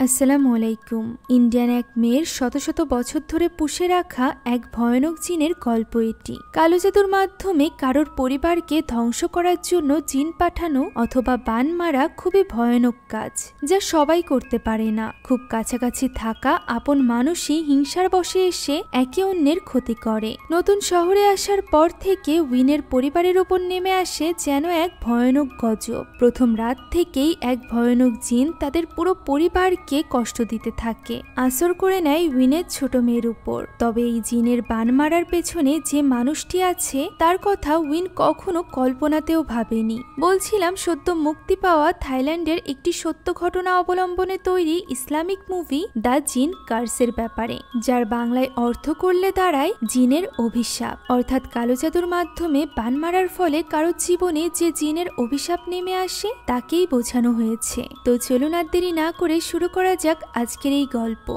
আসসালামু আলাইকুম। ইন্ডিয়ান এক মেয়ের শত শত বছর ধরে পুষে রাখা এক ভয়ানক জিনের গল্প এটি। কালো জাদুর মাধ্যমে কারোর পরিবারকে ধ্বংস করার জন্য জিন পাঠানো অথবা বান মারা খুবই ভয়ানক কাজ, যা সবাই করতে পারে না। খুব কাছাকাছি থাকা আপন মানুষই হিংসার বশে এসে একে অন্যের ক্ষতি করে। নতুন শহরে আসার পর থেকে উইনের পরিবারের উপর নেমে আসে যেন এক ভয়ানক গজব। প্রথম রাত থেকেই এক ভয়ানক জিন তাদের পুরো পরিবারকে কষ্ট দিতে থাকে, আসর করে নেয় উইনের ছোট মেয়ের উপর। তবে এই জিনের বান মারার পেছনে যে মানুষটি আছে তার কথা উইন কখনো কল্পনাতেও ভাবেনি। বলছিলাম সদ্য মুক্তি পাওয়া থাইল্যান্ডের একটি সত্য ঘটনা অবলম্বনে তৈরি ইসলামিক মুভি দ্য জিন কার্সের ব্যাপারে, যার বাংলায় অর্থ করলে দাঁড়ায় জিনের অভিশাপ। অর্থাৎ কালো জাদুর মাধ্যমে বান মারার ফলে কারো জীবনে যে জিনের অভিশাপ নেমে আসে তাকেই বোঝানো হয়েছে। তো চলুন আর দেরি না করে শুরু করা যাক আজকের এই গল্প।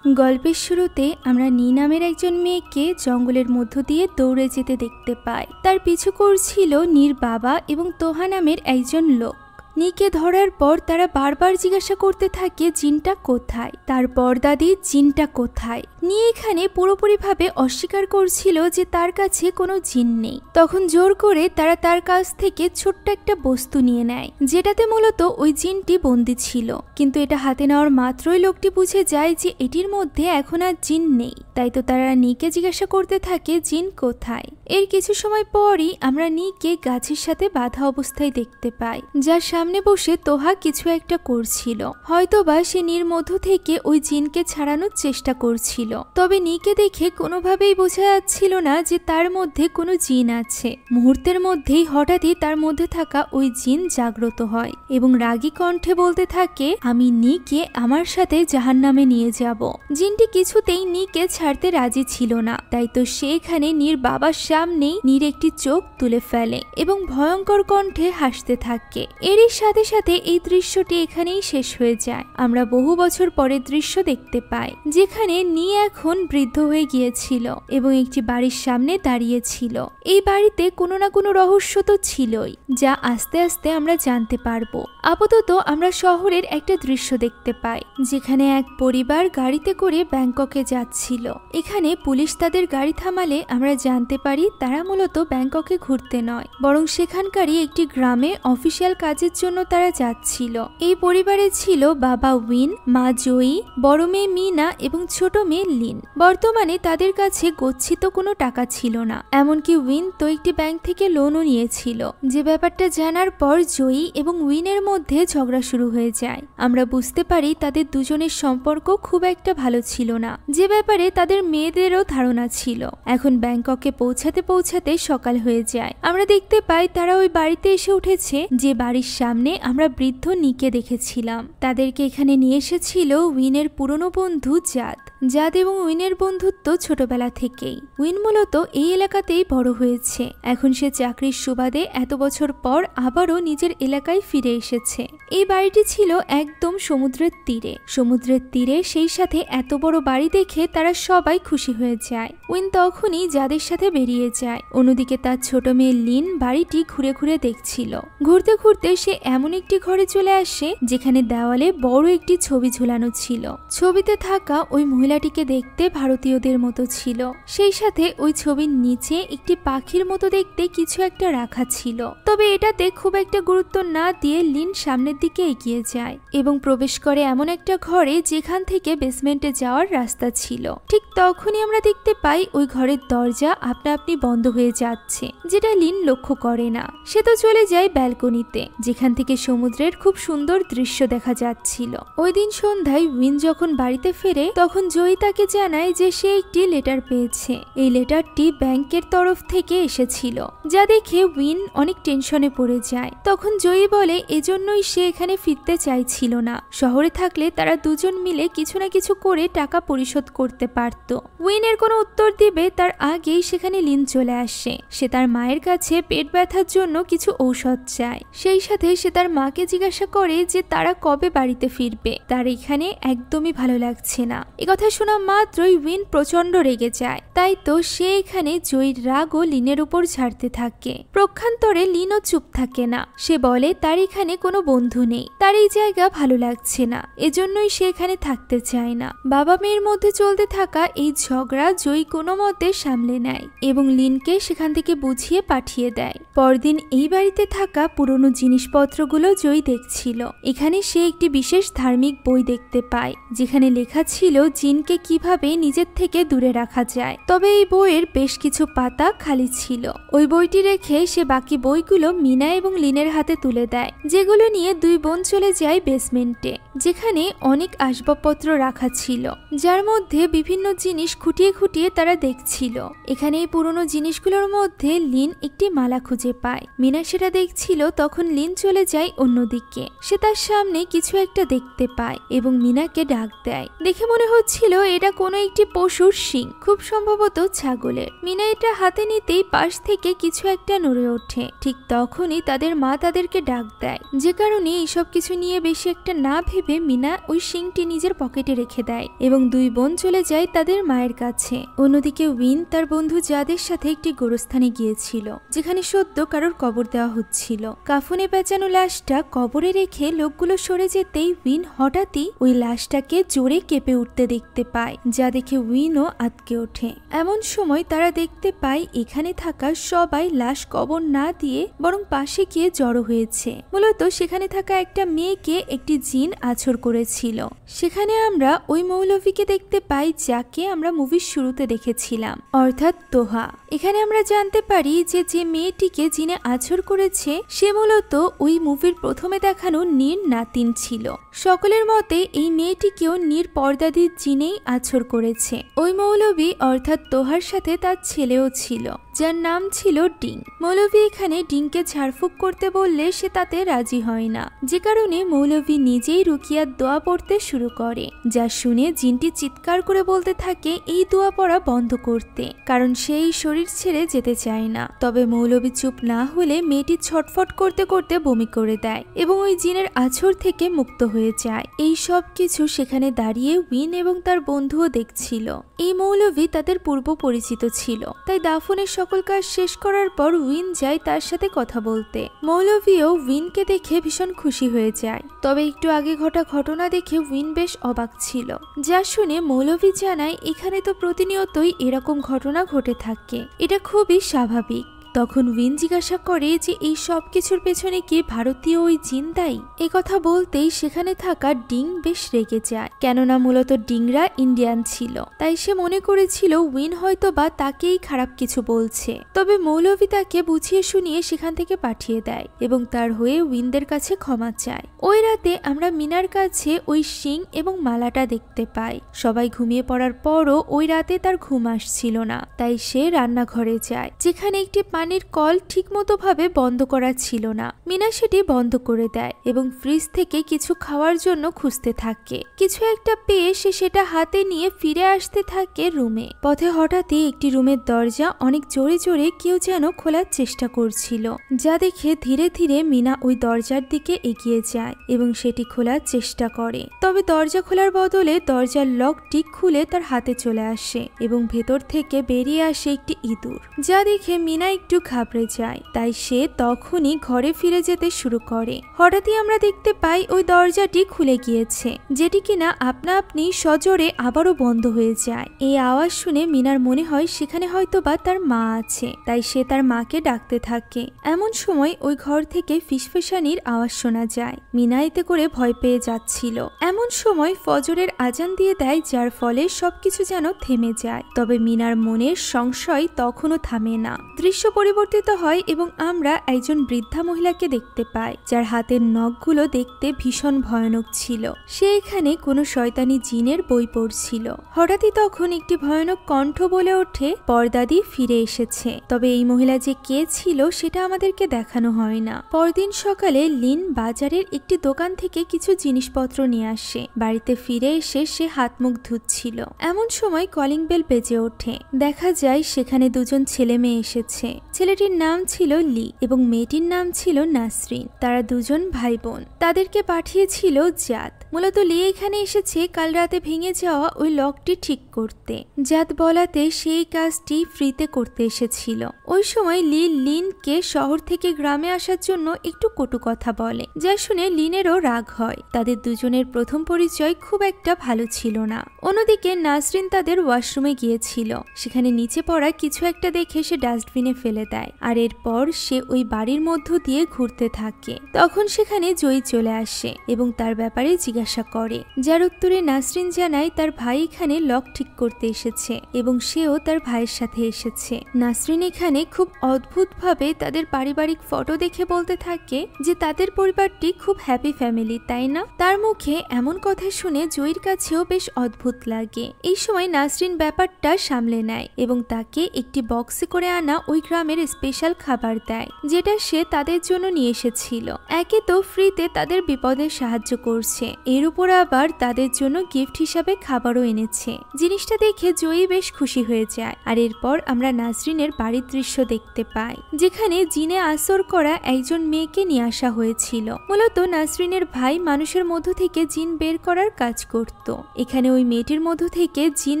গল্পের শুরুতে আমরা নী নামের একজন মেয়েকে জঙ্গলের মধ্য দিয়ে দৌড়ে যেতে দেখতে পাই। তার পিছু করছিল নীর বাবা এবং তোহা নামের একজন লোক। নীকে ধরার পর তারা বারবার জিজ্ঞাসা করতে থাকে জিনটা কোথায়, তারপর দাদি জিনটা কোথায়। নী এখানে পুরোপুরিভাবে অস্বীকার করছিল যে তার কাছে কোনো জিন নেই। তখন জোর করে তারা তার কাছ থেকে ছোট্ট একটা বস্তু নিয়ে নেয়, যেটাতে মূলত ওই জিনটি বন্দী ছিল। কিন্তু এটা হাতে নেওয়ার মাত্রই লোকটি বুঝে যায় যে এটির মধ্যে এখন আর জিন নেই। তাই তো তারা নীকে জিজ্ঞাসা করতে থাকে জিন কোথায়। এর কিছু সময় পরই আমরা নীকে গাছের সাথে বাঁধা অবস্থায় দেখতে পাই, যার সামনে বসে তোহা কিছু একটা করছিল। হয়তোবা সে নীর মধ্য থেকে ওই জিনকে ছাড়ানোর চেষ্টা করছিল। তবে নীকে দেখে কোনোভাবেই বোঝা যাচ্ছিল না যে তার মধ্যে কোনো জিন আছে। মুহূর্তের মধ্যেই হঠাৎই তার মধ্যে থাকা ওই জিন জাগ্রত হয় এবং রাগী কণ্ঠে বলতে থাকে, আমি নীকে আমার সাথে জাহান্নামে নিয়ে যাব। জিনটি কিছুতেই নীকে ছাড়তে রাজি ছিল না। তাই তো সে এখানে নীর বাবার সামনেই নীর একটি চোখ তুলে ফেলে এবং ভয়ঙ্কর কণ্ঠে হাসতে থাকে। এরই সাথে সাথে এই দৃশ্যটি এখানেই শেষ হয়ে যায়। আমরা বহু বছর পরের দৃশ্য দেখতে পাই, যেখানে নী এখন বৃদ্ধ হয়ে গিয়েছিল এবং একটি বাড়ির সামনে দাঁড়িয়েছিল। এই বাড়িতে কোনো না কোনো রহস্য তো ছিলই, যা আস্তে আস্তে আমরা জানতে পারবো। আপাতত আমরা শহরের একটা দৃশ্য দেখতে পাই, যেখানে এক পরিবার গাড়িতে করে ব্যাংককে যাচ্ছিল। এখানে পুলিশ তাদের গাড়ি থামালে আমরা জানতে পারি তারা মূলত ব্যাংককে ঘুরতে নয়, বরং সেখানকারই একটি গ্রামে অফিসিয়াল কাজের জন্য তারা যাচ্ছিল। এই পরিবারে ছিল বাবা উইন, মা জয়ী, বড় মেয়ে মিনা এবং ছোট মেয়ে লিন। বর্তমানে তাদের কাছে গচ্ছিত কোনো টাকা ছিল না। এমনকি উইন তো একটি ব্যাংক থেকে লোনও নিয়েছিল। যে ব্যাপারটা জানার পর জয়ী এবং উইনের মধ্যে ঝগড়া শুরু হয়ে যায়। আমরা বুঝতে পারি তাদের দুজনের সম্পর্ক খুব একটা ভালো ছিল না, যে ব্যাপারে তাদের মেয়েদেরও ধারণা ছিল। এখন ব্যাংককে পৌঁছাতে পৌঁছাতে সকাল হয়ে যায়। আমরা দেখতে পাই তারা ওই বাড়িতে এসে উঠেছে, যে বাড়ির সামনে আমরা বৃদ্ধ নীকে দেখেছিলাম। তাদেরকে এখানে নিয়ে এসেছিল উইনের পুরনো বন্ধু জাদ। জাদ এবং উইনের বন্ধুত্ব ছোটবেলা থেকেই। উইন মূলত এই এলাকাতেই বড় হয়েছে। এখন সে চাকরির সুবাদে এত বছর পর আবারও নিজের এলাকায় ফিরে এসেছে। এই বাড়িটি ছিল একদম সমুদ্রের তীরে। সমুদ্রের তীরে সেই সাথে এত বড় বাড়ি দেখে তারা সবাই খুশি হয়ে যায়। উইন তখনই যাদের সাথে বেরিয়ে যায়। অন্যদিকে তার ছোট মেয়ে লিন বাড়িটি ঘুরে ঘুরে দেখছিল। ঘুরতে ঘুরতে সে এমন একটি ঘরে চলে আসে, যেখানে দেওয়ালে বড় একটি ছবি ঝুলানো ছিল। ছবিতে থাকা ওই মহিলাটিকে দেখতে ভারতীয়দের মতো ছিল। সেই সাথে ওই ছবির নিচে একটি পাখির মতো দেখতে কিছু একটা রাখা ছিল। তবে এটাতে খুব একটা গুরুত্ব না দিয়ে লিন সামনের দিকে এগিয়ে যায় এবং প্রবেশ করে এমন একটা ঘরে যেখান থেকে বেসমেন্টে যাওয়ার রাস্তা ছিল। ঠিক তখনই আমরা দেখতে পাই ওই ঘরের দরজা আপনা আপনি বন্ধ হয়ে যাচ্ছে, যেটা লিন লক্ষ্য করে না। সে তো চলে যায় ব্যালকনিতে, যেখান থেকে সমুদ্রের খুব সুন্দর দৃশ্য দেখা যাচ্ছিল। ওই দিন সন্ধ্যায় উইন যখন বাড়িতে ফেরে, তখন জয়ী তাকে জানায় যে সে একটি লেটার পেয়েছে। এই লেটারটি ব্যাংকের তরফ থেকে এসেছিল, যা দেখে উইন অনেক টেনশনে পড়ে যায়। তখন জয়ী বলে এজন্যই সে এখানে ফিরতে চাইছিল না। শহরে থাকলে তারা দুজন মিলে কিছু না কিছু করে টাকা পরিশোধ করতে পারত। উইনের কোনো উত্তর দিবে তার আগেই সেখানে লিন চলে আসে। সে তার মায়ের কাছে পেট ব্যথার জন্য কিছু ঔষধ চায়। সেই সাথে সে তার মাকে জিজ্ঞাসা করে যে তারা কবে বাড়িতে ফিরবে। তার এখানে একদমই ভালো লাগছে না। একথা কথা শোনা মাত্রই উইন প্রচন্ড রেগে যায়। তাই তো সে এখানে জয়ীর রাগও লিনের উপর ঝাড়তে থাকে। প্রক্ষান্তরে লিনও চুপ থাকে না। সে বলে তার এখানে কোনো বন্ধু নেই, তার এই জায়গা ভালো লাগছে না, এজন্যই সে এখানে থাকতে চায় না। বাবা মেয়ের মধ্যে চলতে থাকা এই ঝগড়া জয়ী কোনো মতে সামলে নেয় এবং লিনকে সেখান থেকে বুঝিয়ে পাঠিয়ে দেয়। পরদিন এই বাড়িতে থাকা পুরনো জিনিসপত্রগুলো জয়ী দেখছিল। এখানে সে একটি বিশেষ ধার্মিক বই দেখতে পায় যেখানে লেখা ছিল জিনকে কিভাবে নিজের থেকে দূরে রাখা যায়। তবে এই বইয়ের বেশ কিছু পাতা খালি ছিল। ওই বইটি রেখে সে বাকি বইগুলো মিনা এবং লিনের হাতে তুলে দেয়, যেগুলো নিয়ে দুই বোন চলে যায় বেসমেন্টে, যেখানে অনেক আসবাবপত্র রাখা ছিল, যার মধ্যে বিভিন্ন জিনিস খুঁটিয়ে খুঁটিয়ে তারা দেখছিল। এখানে এই পুরনো জিনিসগুলোর মধ্যে লিন একটি মালা খুঁজে পায়। মিনা সেটা দেখছিল, তখন লিন চলে যায় অন্যদিকে। সে তার সামনে কিছু একটা দেখতে পায় এবং মিনাকে ডাক দেয়। দেখে মনে হচ্ছিল এটা কোনো একটি পশুর শিং, খুব সম্ভবত ছাগলের। মিনা এটা হাতে নিতেই পাশ থেকে কিছু একটা নড়ে ওঠে। ঠিক তখনই তাদের মা তাদেরকে ডাক দেয়, যে কারণে এইসব কিছু নিয়ে বেশি একটা না ভেবে মিনা ওই শিংটি নিজের পকেটে রেখে দেয় এবং দুই বোন চলে যায় তাদের মায়ের কাছে। অন্যদিকে উইন তার বন্ধু যাদের সাথে একটি গোরস্থানে গিয়েছিল, যেখানে সদ্য কারোর কবর দেওয়া হচ্ছিল। কাফনে পেঁচানো লাশটা কবরে রেখে লোকগুলো সরে যেতেই উইন হঠাৎই ওই লাশটাকে জোরে কেঁপে উঠতে দেখতে পায়, যা দেখে উইনও আটকে ওঠে। এমন সময় তারা দেখতে পায় এখানে থাকা সবাই লাশ কবর না দিয়ে বরং পাশে গিয়ে জড়ো হয়েছে। মূলত সেখানে থাকা একটা মেয়েকে একটি জিন আছর করেছিল। সেখানে আমরা ওই মৌলভীকে দেখতে পাই যাকে আমরা মুভির শুরুতে দেখেছিলাম, অর্থাৎ তোহা। এখানে আমরা জানতে পারি যে যে মেয়েটিকে জিনে আছর করেছে সে মূলত ওই মুভির প্রথমে দেখানো নীর নাতিন ছিল। সকলের মতে এই মেয়েটিকেও নীর পর্দাদির জিনেই আছর করেছে। ওই মৌলভী অর্থাৎ তোহার সাথে তার ছেলেও ছিল, যার নাম ছিল ডিং। মৌলভী এখানে ডিংকে ঝাড়ফুঁক করতে বললে সে তাতে রাজি হয় না, যে কারণে মৌলভী নিজেই রুকিয়ার দোয়া পড়তে শুরু করে, যা শুনে জিনটি চিৎকার করে বলতে থাকে এই দোয়া পড়া বন্ধ করতে, কারণ সে এই শরীর ছেড়ে যেতে চায় না। তবে মৌলভী চুপ না হলে মেয়েটি ছটফট করতে করতে বমি করে দেয় এবং ওই জিনের আছর থেকে মুক্ত হয়ে যায়। এই সব কিছু সেখানে দাঁড়িয়ে উইন এবং তার বন্ধুও দেখছিল। এই মৌলভী তাদের পূর্ব পরিচিত ছিল, তাই দাফনের সকল কাজ শেষ করার পর উইন যায় তার সাথে কথা বলতে। মৌলভীও উইনকে দেখে ভীষণ খুশি হয়ে যায়। তবে একটু আগে ঘটা ঘটনা দেখে উইন বেশ অবাক ছিল, যা শুনে মৌলভী জানায় এখানে তো প্রতিনিয়তই এরকম ঘটনা ঘটে থাকে, এটা খুবই স্বাভাবিক। তখন উইন জিজ্ঞাসা করে যে এই সব কিছুর পেছনে কি ভারতীয় ওই জিন দায়ী? এই কথা বলতেই সেখানে থাকা ডিং বেশ রেগে যায়, কেননা মূলত ডিংরা ইন্ডিয়ান ছিল, তাই সে মনে করেছিল উইন হয়তো বা তাকেই খারাপ কিছু বলছে। তবে মৌলভী তাকে বুঝিয়ে শুনিয়ে সেখান থেকে পাঠিয়ে দেয় এবং তার হয়ে উইনদের কাছে ক্ষমা চায়। ওই রাতে আমরা মিনার কাছে ওই শিং এবং মালাটা দেখতে পাই। সবাই ঘুমিয়ে পড়ার পরও ওই রাতে তার ঘুম আসছিল না, তাই সে রান্নাঘরে যায়, যেখানে একটি পানির কল ঠিকমতো ভাবে বন্ধ করা ছিল না। মিনা সেটি বন্ধ করে দেয় এবং ফ্রিজ থেকে কিছু খাওয়ার জন্য খুঁজতে থাকে। কিছু একটা পেয়ে সে সেটা হাতে নিয়ে ফিরে আসতে থাকে রুমে। পথে হঠাৎই একটি রুমের দরজা অনেক জোরে জোরে কেউ যেন খোলার চেষ্টা করছিল, যা দেখে ধীরে ধীরে মিনা ওই দরজার দিকে এগিয়ে যায় এবং সেটি খোলার চেষ্টা করে। তবে দরজা খোলার বদলে দরজার লকটি খুলে তার হাতে চলে আসে এবং ভেতর থেকে বেরিয়ে আসে একটি ইঁদুর, যা দেখে মিনা একটু ঘাবড়ে যায়। তাই সে তখনই ঘরে ফিরে যেতে শুরু করে। হঠাৎই আমরা দেখতে পাই ওই দরজাটি খুলে গিয়েছে, যেটি কিনা আপনা আপনি সজোরে আবারও বন্ধ হয়ে যায়। এই আওয়াজ শুনে মিনার মনে হয় সেখানে হয়তো বা তার মা আছে, তাই সে তার মাকে ডাকতে থাকে। এমন সময় ওই ঘর থেকে ফিসফিসানির আওয়াজ শোনা যায়। মিনা এতে করে ভয় পেয়ে যাচ্ছিল। এমন সময় ফজরের আজান দিয়ে দেয়, যার ফলে সবকিছু যেন থেমে যায়। তবে মিনার মনের সংশয় তখনও থামে না। দৃশ্য পরিবর্তিত হয় এবং আমরা একজন বৃদ্ধা মহিলাকে দেখতে পাই, যার হাতের নখগুলো দেখতে ভীষণ ভয়ানক ছিল। সে এখানে কোনো শয়তানি জিনের বই পড়ছিল। হঠাৎই তখন একটি ভয়ানক কণ্ঠ বলে ওঠে, পর্দাদি ফিরে এসেছে। তবে এই মহিলা যে কে ছিল সেটা আমাদেরকে দেখানো হয় না। পরদিন সকালে লিন বাজারের একটি দোকান থেকে কিছু জিনিসপত্র নিয়ে আসে। বাড়িতে ফিরে এসে সে হাত মুখ ধুচ্ছিল। এমন সময় কলিং বেল বেজে ওঠে। দেখা যায় সেখানে দুজন ছেলে মেয়ে এসেছে। ছেলেটির নাম ছিল লি এবং মেয়েটির নাম ছিল নাসরিন। তারা দুজন ভাই বোন। তাদেরকে পাঠিয়েছিল জাত। মূলত লি এখানে এসেছে কাল রাতে ভেঙে যাওয়া ওই লকটি ঠিক করতে। জাত বলাতে সেই কাজটি ফ্রিতে করতে এসেছিল। ওই সময় লি লিনকে শহর থেকে গ্রামে আসার জন্য একটু কটু কথা বলে, যা শুনে লিনেরও রাগ হয়। তাদের দুজনের প্রথম পরিচয় খুব একটা ভালো ছিল না। অন্যদিকে নাসরিন তাদের ওয়াশরুমে গিয়েছিল, সেখানে নিচে পড়া কিছু একটা দেখে সে ডাস্টবিনে ফেলে দেয়, আর এরপর সে ওই বাড়ির মধ্য দিয়ে ঘুরতে থাকে। তখন সেখানে জয়ী চলে আসে এবং তার ব্যাপারে জিজ্ঞাসা করে, যার উত্তরে নাসরিন জানায় তার ভাই এখানে লক ঠিক করতে এসেছে এবং সেও তার ভাইয়ের সাথে এসেছে। নাসরিন এখানে খুব অদ্ভুতভাবে তাদের পারিবারিক ফটো দেখে বলতে থাকে যে তাদের পরিবারটি খুব হ্যাপি ফ্যামিলি, তাই না? তার মুখে এমন কথা শুনে জয়ীর কাছেও বেশ অদ্ভুত লাগে। এই সময় নাসরিন ব্যাপারটা সামলে নেয় এবং তাকে একটি বক্সে করে আনা ওই গ্রামের স্পেশাল খাবার দেয়, যেটা সে তাদের জন্য নিয়ে এসেছিল। একে তো ফ্রিতে তাদের বিপদে সাহায্য করছে, এর উপর আবার তাদের জন্য গিফট হিসাবে খাবারও এনেছে। জিনিসটা দেখে জয়ী বেশ খুশি হয়ে যায়। আর এরপর আমরা নাসরিনের বাড়ির দৃশ্য দেখতে পাই, যেখানে জিনে আসর করা একজন মেয়েকে নিয়ে আসা হয়েছিল। মূলত নাসরিনের ভাই মানুষের মধ্য থেকে জিন বের করার কাজ করত। এখানে ওই মেয়েটির মধ্য থেকে জিন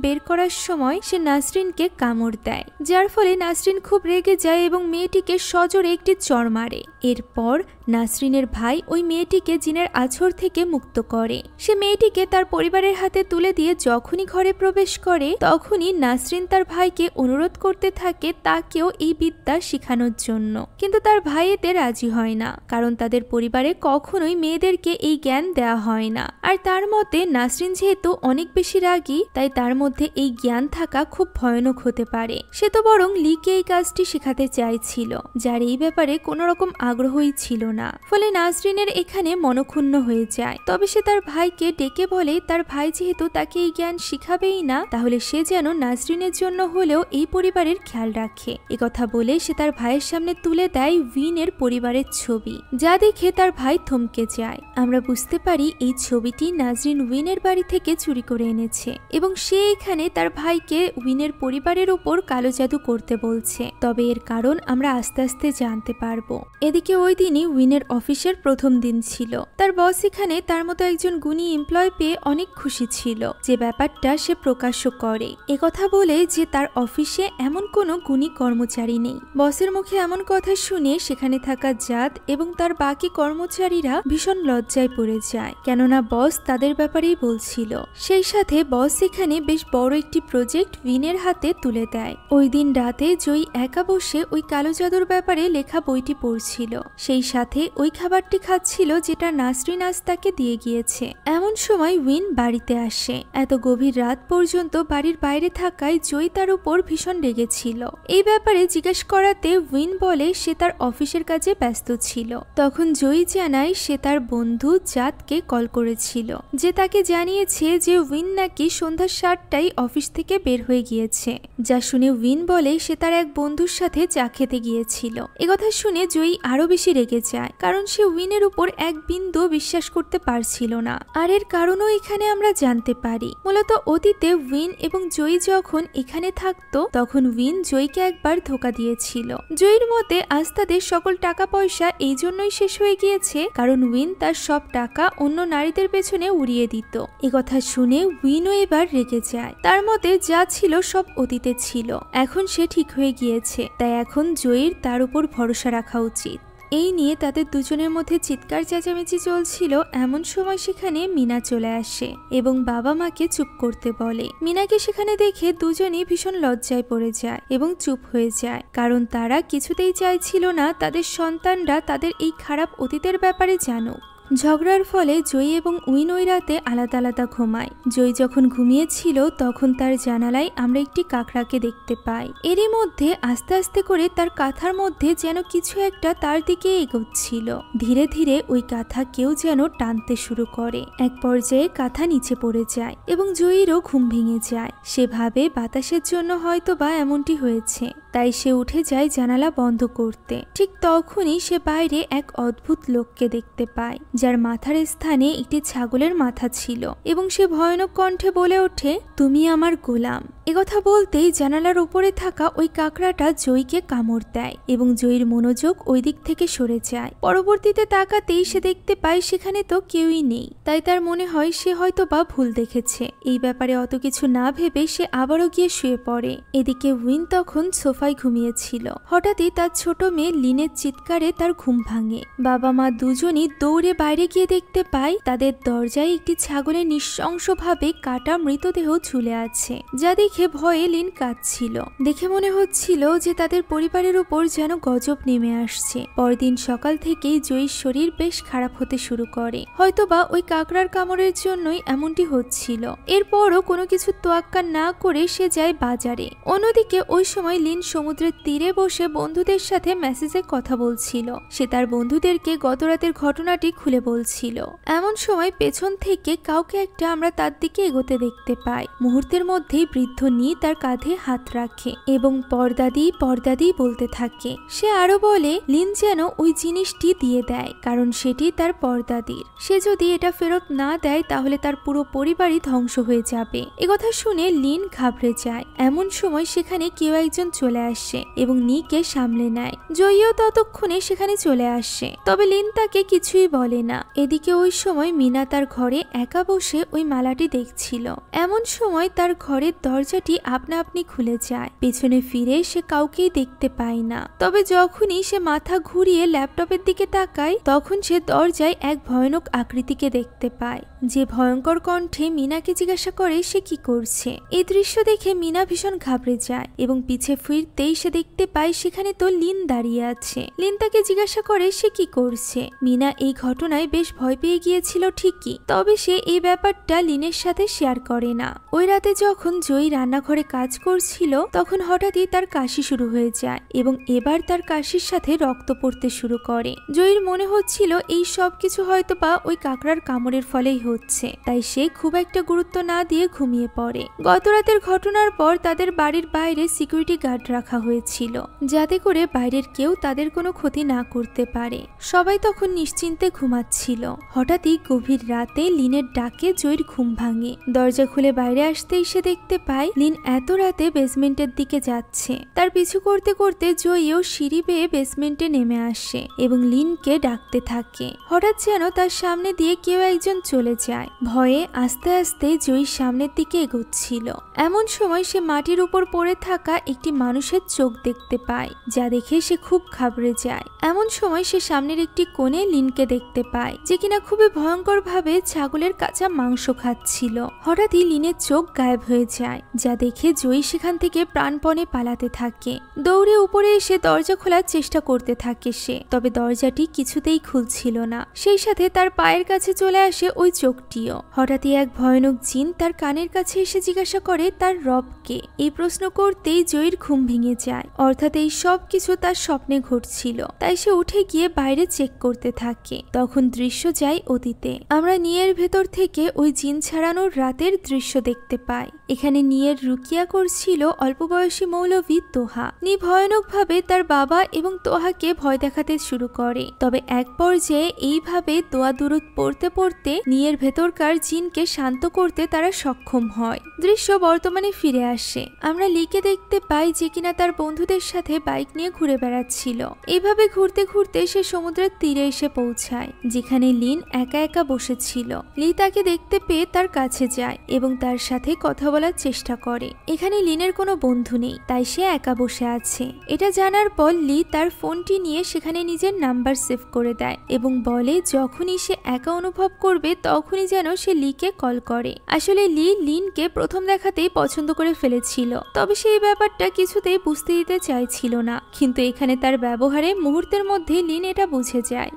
বের করার সময় সে নাসরিনকে কামড় দেয়, যার ফলে নাসরিন খুব রেগে যায় এবং মেয়েটিকে সজোরে একটি চড় মারে। এরপর নাসরিনের ভাই ওই মেয়েটিকে জিনের আছর থেকে মুক্ত করে। সে মেয়েটিকে তার পরিবারের হাতে তুলে দিয়ে যখনই ঘরে প্রবেশ করে, তখনই নাসরিন তার ভাইকে অনুরোধ করতে থাকে তাকেও এই বিদ্যা শেখানোর জন্য। কিন্তু তার ভাই এতে রাজি হয় না, কারণ তাদের পরিবারে কখনোই মেয়েদেরকে এই জ্ঞান দেওয়া হয় না। আর তার মতে নাসরিন যেহেতু অনেক বেশি রাগী, তাই তার মধ্যে এই জ্ঞান থাকা খুব ভয়ানক হতে পারে। সে তো বরং লিকে এই কাজটি শেখাতে চাইছিল, যার এই ব্যাপারে কোনো রকম আগ্রহই ছিল না। ফলে নাসরিনের এখানে মনক্ষুণ্ণ হয়ে যায়। তবে সে তার ভাইকে ডেকে বলে তার ভাই যেহেতু তাকে এই জ্ঞান শিখাবেই না, তাহলে সে যেন নাসরিনের জন্য হলেও এই পরিবারের খেয়াল রাখে। একথা বলে সে তার ভাইয়ের সামনে তুলে দেয় উইনের পরিবারের ছবি, যা দেখে তার ভাই থমকে যায়। আমরা বুঝতে পারি এই ছবিটি নাসরিন উইনের বাড়ি থেকে চুরি করে এনেছে এবং সে এখানে তার ভাইকে উইনের পরিবারের উপর কালো জাদু করতে বলছে। তবে এর কারণ আমরা আস্তে আস্তে জানতে পারবো। এদিকে ওই দিনই উইনের অফিসের প্রথম দিন ছিল। তার বস এখানে তার মতো একজন গুণী এমপ্লয় পেয়ে অনেক খুশি ছিল, যে ব্যাপারটা সে প্রকাশ্য করে। একথা বলে যে তার অফিসে এমন কোনো গুণী কর্মচারী নেই। বসের মুখে এমন কথা শুনে সেখানে থাকা জাত এবং তার বাকি কর্মচারীরা ভীষণ লজ্জায় পড়ে যায়, কেননা বস তাদের ব্যাপারেই বলছিল। সেই সাথে বস এখানে বেশ বড় একটি প্রজেক্ট উইনের হাতে তুলে দেয়। ওই দিন রাতে জয়ী একা বসে ওই কালো জাদুর ব্যাপারে লেখা বইটি পড়ছিল, সেই সাথে ওই খাবারটি খাচ্ছিল যেটা নাসরিন আজ তাকে দিয়ে গিয়েছে। এমন সময় উইন বাড়িতে আসে। এত গভীর রাত পর্যন্ত বাড়ির বাইরে থাকায় জয়ী তার উপর ভীষণ রেগেছিল। এই ব্যাপারে জিজ্ঞেস করাতে উইন বলে সে তার অফিসের কাজে ব্যস্ত ছিল। তখন জয়ী জানায় সে তার বন্ধু জাতকে কল করেছিল, যে তাকে জানিয়েছে যে উইন নাকি সন্ধ্যা 7টায় অফিস থেকে বের হয়ে গিয়েছে। যা শুনে উইন বলে সে তার এক বন্ধুর সাথে চা খেতে গিয়েছিল। একথা শুনে জয়ী আরো বেশি রেগে যায়, কারণ সে উইনের উপর এক বিন্দু বিশ্বাস করতে পারছিল না। আর এর কারণও এখানে আমরা জানতে পারি। মূলত অতীতে উইন এবং জয়ী যখন এখানে থাকতো, তখন উইন জয়ীকে একবার ধোঁকা দিয়েছিল। জয়ীর মতে আজ তাদের সকল টাকা পয়সা এই জন্যই শেষ হয়ে গিয়েছে কারণ উইন তার সব টাকা অন্য নারীদের পেছনে উড়িয়ে দিত। একথা শুনে উইনও এবার রেগে যায়। তার মতে যা ছিল সব অতীতে ছিল, এখন সে ঠিক হয়ে গিয়েছে, তাই এখন জয়ীর তার উপর ভরসা রাখা উচিত। এই নিয়ে তাদের দুজনের মধ্যে চিৎকার চেঁচামেচি চলছিল। এমন সময় সেখানে মিনা চলে আসে এবং বাবা মাকে চুপ করতে বলে। মিনাকে সেখানে দেখে দুজনই ভীষণ লজ্জায় পড়ে যায় এবং চুপ হয়ে যায়, কারণ তারা কিছুতেই চাইছিল না তাদের সন্তানরা তাদের এই খারাপ অতীতের ব্যাপারে জানুক। ঝগড়ার ফলে জয়ী এবং উইন ওই রাতে আলাদা আলাদা ঘুমায়। জয়ী যখন ঘুমিয়েছিল তখন তার জানালায় আমরা একটি কাকড়াকে দেখতে পাই। এরই মধ্যে আস্তে আস্তে করে তার কাঁথার মধ্যে যেন কিছু একটা তার দিকে এগোচ্ছিল। ধীরে ধীরে ওই কাঁথা কেউ যেন টানতে শুরু করে। এক পর্যায়ে কাঁথা নিচে পড়ে যায় এবং জয়ীরও ঘুম ভেঙে যায়। সেভাবে বাতাসের জন্য হয়তো বা এমনটি হয়েছে, তাই সে উঠে যায় জানালা বন্ধ করতে। ঠিক তখনই সে বাইরে এক অদ্ভুত লোককে দেখতে পায়, যার মাথার স্থানে একটি ছাগলের মাথা ছিল এবং সে ভয়ানক কণ্ঠে বলে ওঠে, তুমি আমার গোলাম। একথা বলতেই জানালার উপরে থাকা ওই কাকড়াটা জয়ীকে কামড় দেয় এবং জয়ীর মনোযোগ ওই দিক থেকে সরে যায়। পরবর্তীতে তাকাতেই সে দেখতে পায় সেখানে তো কেউই নেই, তাই তার মনে হয় সে হয়তো বা ভুল দেখেছে। এই ব্যাপারে অত কিছু না ভেবে সে আবারও গিয়ে শুয়ে পড়ে। এদিকে উইন তখন সোফায় ঘুমিয়েছিল। হঠাৎই তার ছোট মেয়ে লিনের চিৎকারে তার ঘুম ভাঙে। বাবা মা দুজনই দৌড়ে বাইরে গিয়ে দেখতে পায় তাদের দরজায় একটি ছাগলের নৃশংসভাবে কাটা মৃতদেহ ঝুলে আছে, যা দেখে ভয়ে লিন কাঁদছিল। দেখে মনে হচ্ছিল যে তাদের পরিবারের উপর যেন গজব নেমে আসছে। পরদিন সকাল থেকেই জয়ীর শরীর বেশ খারাপ হতে শুরু করে, হয়তোবা ওই কাকড়ার কামড়ের জন্যই এমনটি হচ্ছিল। এরপরও কোনো কিছু তোয়াক্কা না করে সে যায় বাজারে। অন্যদিকে ওই সময় লিন সমুদ্রের তীরে বসে বন্ধুদের সাথে মেসেজে কথা বলছিল। সে তার বন্ধুদেরকে গতরাতের ঘটনাটি খুলে বলছিল। এমন সময় পেছন থেকে কাউকে একটা আমরা তার দিকে এগোতে দেখতে পাই। মুহূর্তের মধ্যেই বৃদ্ধ নি তার কাঁধে হাত রাখে এবং পর্দাদি পর্দাদি বলতে থাকে। সে আরো বলে লিন যেন ওই জিনিসটি দিয়ে দেয়, কারণ সেটি তার পর্দাদির। সে যদি এটা ফেরত না দেয় তাহলে তার পুরো পরিবারই ধ্বংস হয়ে যাবে। একথা শুনে লিন ঘাবড়ে যায়। এমন সময় সেখানে কেউ একজন চলে আসে এবং নিকে সামলে নেয়। জয়ীও ততক্ষণে সেখানে চলে আসে, তবে লিন তাকে কিছুই বলে না। এদিকে ওই সময় মিনা তার ঘরে একা বসে ওই মালাটি দেখছিল। এমন সময় তার ঘরের দরজাটি আপনা আপনি খুলে যায়। পেছনে ফিরে সে কাউকেই দেখতে পায় না। তবে যখনই সে মাথা ঘুরিয়ে ল্যাপটপের দিকে তাকায় তখন সে দরজায় এক ভয়ানক আকৃতিকে দেখতে পায়, যে ভয়ঙ্কর কণ্ঠে মিনাকে জিজ্ঞাসা করে সে কি করছে। এই দৃশ্য দেখে মিনা ভীষণ ঘাবড়ে যায় এবং পিছে ফিরতেই সে দেখতে পায় সেখানে তো লিন দাঁড়িয়ে আছে। লিন তাকে জিজ্ঞাসা করে সে কি করছে। মিনা এই ঘটনায় বেশ ভয় পেয়ে গিয়েছিল ঠিকই, তবে সে এই ব্যাপারটা লিনের সাথে শেয়ার করে না। ওই রাতে যখন জয়ী রান্নাঘরে কাজ করছিল তখন হঠাৎই তার কাশি শুরু হয়ে যায় এবং এবার তার কাশির সাথে রক্ত পড়তে শুরু করে। জয়ীর মনে হচ্ছিল এই সব কিছু হয়তো বা ওই কাকড়ার কামড়ের ফলেই হচ্ছে, তাই সে খুব একটা গুরুত্ব না দিয়ে ঘুমিয়ে পড়ে। গত রাতের ঘটনার পর তাদের বাড়ির বাইরে সিকিউরিটি গার্ড রাখা হয়েছিল, যাতে করে বাইরের কেউ তাদের কোনো ক্ষতি না করতে পারে। সবাই তখন নিশ্চিন্তে ঘুমাচ্ছিল। হঠাৎই গভীর রাতে লিনের ডাকে জয়ীর ঘুম ভাঙে। দরজা খুলে বাইরে আসতেই সে দেখতে পায় লিন এত রাতে বেসমেন্টের দিকে যাচ্ছে। তার পিছু করতে করতে জয়ীও সিঁড়ি বেয়ে বেসমেন্টে নেমে আসে এবং লিনকে ডাকতে থাকে। হঠাৎ যেন তার সামনে দিয়ে কেউ একজন চলে যায়। ভয়ে আস্তে আস্তে জয়ীর সামনের দিকে এগোচ্ছিল। এমন সময় সে মাটির উপর পড়ে থাকা একটি মানুষের চোখ দেখতে পায়, যা দেখে সে খুব ঘাবড়ে যায়। এমন সময় সে সামনের একটি কোণে লিনকে দেখতে পায়, যে কিনা খুবই ভয়ঙ্কর ভাবে ছাগলের কাঁচা মাংস খাচ্ছিল। হঠাৎই লিনের চোখ গায়েব হয়ে যায়, যা দেখে জয়ী সেখান থেকে প্রাণপণে পালাতে থাকে। দৌড়ে উপরে এসে দরজা খোলার চেষ্টা করতে থাকে সে, তবে দরজাটি কিছুতেই খুলছিল না। সেই সাথে তার পায়ের কাছে চলে আসে ওই চোখটিও। হঠাৎই এক ভয়ানক জিন তার কানের কাছে এসে জিজ্ঞাসা করে তার রবকে। এই প্রশ্ন করতেই জয়ীর ঘুম ভেঙে যায়, অর্থাৎ এই সব কিছু তার স্বপ্নে ঘটছিল। তাই সে উঠে গিয়ে বাইরে চেক করতে থাকে। তখন দৃশ্য যায় অতীতে। আমরা নিয়ের ভেতর থেকে ওই জিন ছাড়ানোর রাতের দৃশ্য দেখতে পাই। এখানে নিয়ের রুকিয়া করছিল অল্প বয়সী মৌলভী তোহা। নি ভয়ানক ভাবে তার বাবা এবং তোহাকে ভয় দেখাতে শুরু করে। তবে এক পর্যায়ে এইভাবে দোয়া দুরুদ পড়তে পড়তে নিয়ের ভেতরকার জিনকে শান্ত করতে তারা সক্ষম হয়। দৃশ্য বর্তমানে ফিরে আসে। আমরা লিকে দেখতে পাই যে কিনা তার বন্ধুদের সাথে বাইক নিয়ে ঘুরে বেড়াচ্ছিল। এইভাবে ঘুরতে ঘুরতে সে সমুদ্রের তীরে এসে পৌঁছায়, যেখানে লিন একা একা বসেছিল। লি তাকে দেখতে পেয়ে তার কাছে যায় এবং তার সাথে কথা বলার চেষ্টা করে। এখানে লিনের কোনো বন্ধু নেই, তাই সে একা বসে আছে। এটা জানার পর লি তার ফোনটি নিয়ে সেখানে নিজের নাম্বার সেভ করে দেয় এবং বলে যখনই সে একা অনুভব করবে তখনই যেন সে লিকে কল করে। আসলে লি লিনকে প্রথম দেখাতেই পছন্দ করে ফেলেছিল, তবে সেই ব্যাপারটা কিছুতেই বুঝতে দিতে চাইছিল না। কিন্তু এখানে তার ব্যবহারে মুহূর্তের মধ্যে লিন এটা বুঝে যায়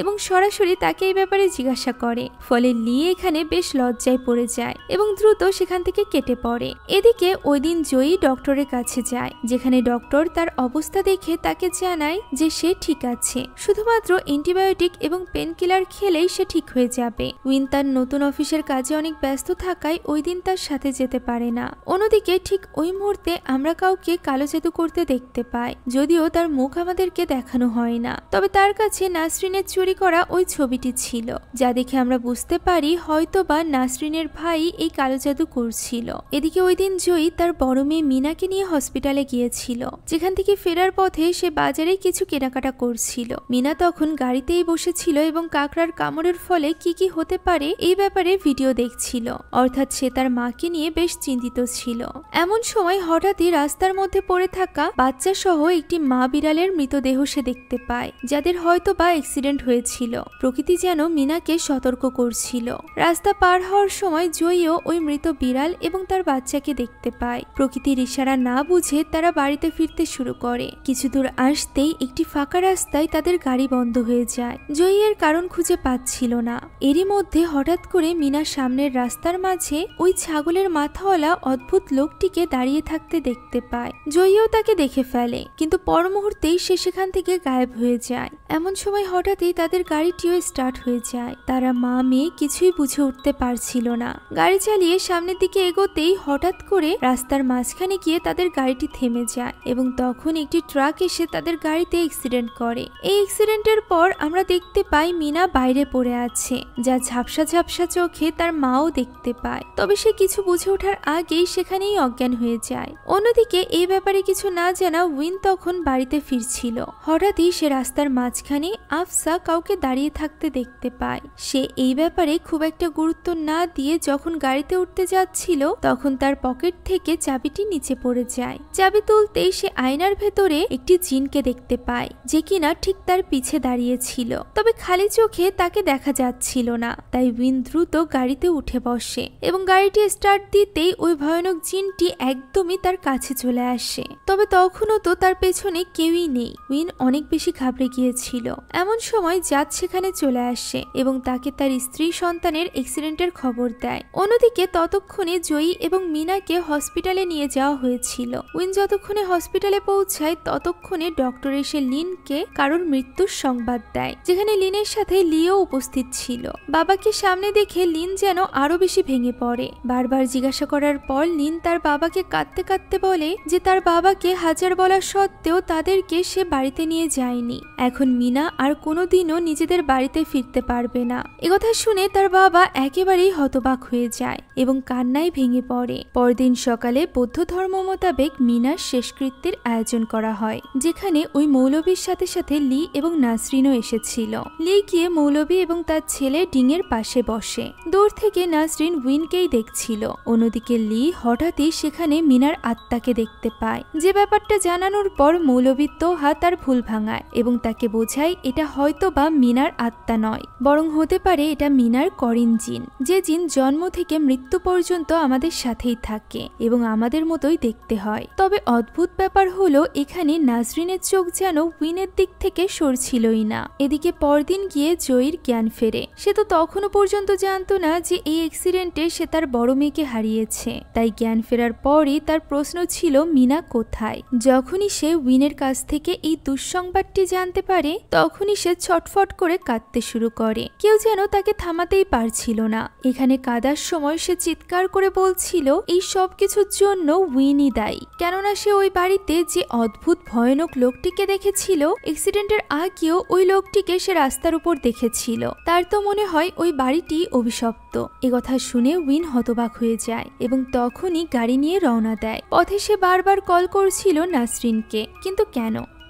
এবং সরাসরি তাকে এই ব্যাপারে জিজ্ঞাসা করে। ফলে লি এখানে বেশ লজ্জায় পড়ে যায় এবং দ্রুত সেখান থেকে কেটে পড়ে। এদিকে ওই দিন জয়ী ডক্টরের কাছে যায়, যেখানে ডক্টর তার অবস্থা দেখে তাকে জানায় যে সে ঠিক আছে, শুধুমাত্র অ্যান্টিবায়োটিক এবং পেন কিলার খেলেই সে ঠিক হয়ে যাবে। উইন তার নতুন অফিসের কাজে অনেক ব্যস্ত থাকায় ওই দিন তার সাথে যেতে পারে না। অন্যদিকে ঠিক ওই মুহূর্তে আমরা কাউকে কালো জাদু করতে দেখতে পাই, যদিও তার মুখ আমাদেরকে দেখানো হয় না। তবে তার কাছে নাসরিনের নাসরিনের চুরি করা ওই ছবিটি ছিল, যা দেখে আমরা বুঝতে পারি হয়তোবা নাসরিনের ভাই এই কালো জাদু করছিল। এদিকে ওই দিন জয়ী তার বড় মেয়ে মিনাকে নিয়ে হসপিটালে গিয়েছিল, যেখান থেকে ফেরার পথে সে বাজারে কিছু কেনাকাটা করছিল। মিনা তখন গাড়িতেই বসেছিল এবং কাকড়ার কামড়ের ফলে কি কি হতে পারে এই ব্যাপারে ভিডিও দেখছিল, অর্থাৎ সে তার মাকে নিয়ে বেশ চিন্তিত ছিল। এমন সময় হঠাৎই রাস্তার মধ্যে পড়ে থাকা বাচ্চা সহ একটি মা বিড়ালের মৃতদেহ সে দেখতে পায়, যাদের হয়তো বা অ্যাক্সিডেন্ট হয়েছিল। প্রকৃতি যেন মিনাকে সতর্ক করছিল। রাস্তা পার হওয়ার সময় জয়ীও ওই মৃত বিড়াল এবং তার বাচ্চাকে দেখতে পায়। প্রকৃতির ইশারা না বুঝে তারা বাড়িতে ফিরতে শুরু করে। কিছু দূর আসতেই একটি ফাঁকা রাস্তায় তাদের গাড়ি বন্ধ হয়ে যায়। জয়ী এর কারণ খুঁজে পাচ্ছিল না। এরই মধ্যে হঠাৎ করে মিনা সামনের রাস্তার মাঝে ওই ছাগলের মাথাওয়ালা অদ্ভুত লোকটিকে দাঁড়িয়ে থাকতে দেখতে পায়। জয়ীও তাকে দেখে ফেলে, কিন্তু পর মুহূর্তেই সে সেখান থেকে গায়েব হয়ে যায়। এমন সময় হঠাৎই তাদের গাড়িটিও স্টার্ট হয়ে যায়। তারা মা মেয়ে কিছুই বুঝে উঠতে পারছিল না। গাড়ি চালিয়ে সামনের দিকে এগোতেই হঠাৎ করে রাস্তার মাঝখানে গিয়ে তাদের গাড়িটি থেমে যায় এবং তখন একটি ট্রাক এসে তাদের গাড়িতে অ্যাক্সিডেন্ট করে। এই অ্যাক্সিডেন্টের পর আমরা দেখতে পাই মিনা বাইরে পড়ে আছে, যা ঝাপসা ঝাপসা চোখে তার মাও দেখতে পায়। তবে সে কিছু বুঝে ওঠার আগেই সেখানেই অজ্ঞান হয়ে যায়। অন্যদিকে এই ব্যাপারে কিছু না জানা উইন তখন বাড়িতে ফিরছিল। হঠাৎই সে রাস্তার মাঝখানে আফসা কাউকে দাঁড়িয়ে থাকতে দেখতে পায়। সে এই ব্যাপারে খুব একটা গুরুত্ব না দিয়ে যখন গাড়িতে উঠতে যাচ্ছিল তখন তার পকেট থেকে চাবিটি নিচে পড়ে যায়। চাবি তুলতেই সে আয়নার ভেতরে একটি জিনকে দেখতে পায়, যে কিনা ঠিক তার পিছে দাঁড়িয়ে ছিল। তবে খালি চোখে তাকে দেখা যাচ্ছিল না। তাই উইন দ্রুত গাড়িতে উঠে বসে এবং গাড়িটি স্টার্ট দিতেই ওই ভয়ানক জিনটি একদমই তার কাছে চলে আসে। তবে তখনও তো তার পেছনে কেউই নেই। উইন অনেক বেশি ঘাবড়ে গিয়েছিল। এমন সময় জাত সেখানে চলে আসে এবং তাকে তার স্ত্রী সন্তানের অ্যাক্সিডেন্টের খবর দেয়। অন্যদিকে ততক্ষণে জয়ী এবং মিনাকে হসপিটালে নিয়ে যাওয়া হয়েছিল। উইন যতক্ষণে হসপিটালে পৌঁছায় ততক্ষণে ডক্টর এসে লিনকে কারোর মৃত্যুর সংবাদ দেয়, যেখানে লিনের সাথে লিও উপস্থিত ছিল। বাবাকে সামনে দেখে লিন যেন আরো বেশি ভেঙে পড়ে। বারবার জিজ্ঞাসা করার পর লিন তার বাবাকে কাঁদতে কাঁদতে বলে যে তার বাবাকে হাজার বলা সত্ত্বেও তাদেরকে সে বাড়িতে নিয়ে যায়নি। এখন মিনা আর কোনোদিনও নিজেদের বাড়িতে ফিরতে পারবে না। একথা শুনে তার বাবা একেবারেই হতবাক হয়ে যায় এবং কান্নায় ভেঙে পড়ে। পরদিন সকালে বৌদ্ধ ধর্ম মোতাবেক মিনার শেষকৃত্যের আয়োজন করা হয়, যেখানে ওই মৌলবীর সাথে সাথে লি এবং নাসরিনও এসেছিল। লি গিয়ে মৌলবী এবং তার ছেলে ডিঙের পাশে বসে। দূর থেকে নাসরিন উইনকেই দেখছিল। অন্যদিকে লি হঠাৎই সেখানে মিনার আত্মাকে দেখতে পায়। যে ব্যাপারটা জানানোর পর মৌলবী তোহা তার ভুল ভাঙায় এবং তাকে বোঝায় এটা হয়তো বা মিনার আত্মা নয়, বরং হতে পারে এটা মিনার করিন জিন, যে জিন জন্ম থেকে মৃত্যু পর্যন্ত আমাদের সাথেই থাকে এবং আমাদের মতোই দেখতে হয়। তবে অদ্ভুত ব্যাপার হলো এখানে নাসরিনের চোখ যেন উইনের দিক থেকে সরছিলই না। এদিকে পরদিন গিয়ে জয়ীর জ্ঞান ফেরে। সে তো তখনও পর্যন্ত জানতো না যে এই অ্যাক্সিডেন্টে সে তার বড় মেয়েকে হারিয়েছে। তাই জ্ঞান ফেরার পরই তার প্রশ্ন ছিল মিনা কোথায়। যখনই সে উইনের কাছ থেকে এই দুঃসংবাদটি জানতে পারে তখনই সে ছটফট করে কাঁদতে শুরু করে। কেউ যেন তাকে থামাতেই পারছিল না। এখানে কাঁদার সময় সে চিৎকার করে বলছিল এই সব কিছুর জন্য উইনই দায়ী, কেননা সে ওই বাড়িতে যে অদ্ভুত ভয়ানক লোকটিকে দেখেছিল, অ্যাক্সিডেন্টের আগেও ওই লোকটিকে সে রাস্তার উপর দেখেছিল। তার তো মনে হয় ওই বাড়িটি অভিশপ্ত। একথা শুনে উইন হতবাক হয়ে যায় এবং তখনই গাড়ি নিয়ে রওনা দেয়। পথে সে বারবার কল করছিল নাসরিনকে, কিন্তু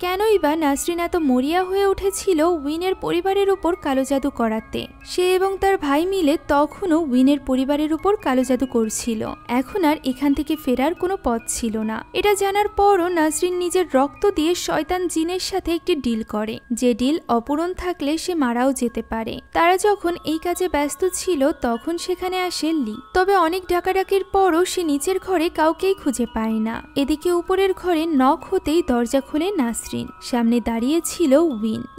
কেনই বা নাসরিন এত মরিয়া হয়ে উঠেছিল উইনের পরিবারের উপর কালো জাদু করাতে। সে এবং তার ভাই মিলে তখনও উইনের পরিবারের উপর কালো জাদু করছিল। এখন আর এখান থেকে ফেরার কোনো পথ ছিল না। এটা জানার পরও নাসরিন নিজের রক্ত দিয়ে শয়তান জিনের সাথে একটি ডিল করে, যে ডিল অপূরণ থাকলে সে মারাও যেতে পারে। তারা যখন এই কাজে ব্যস্ত ছিল তখন সেখানে আসে লি। তবে অনেক ডাকাডাকির পরও সে নিচের ঘরে কাউকেই খুঁজে পায় না। এদিকে উপরের ঘরে নক হতেই দরজা খুলে নাসরিন। সামনে দাঁড়িয়ে ছিল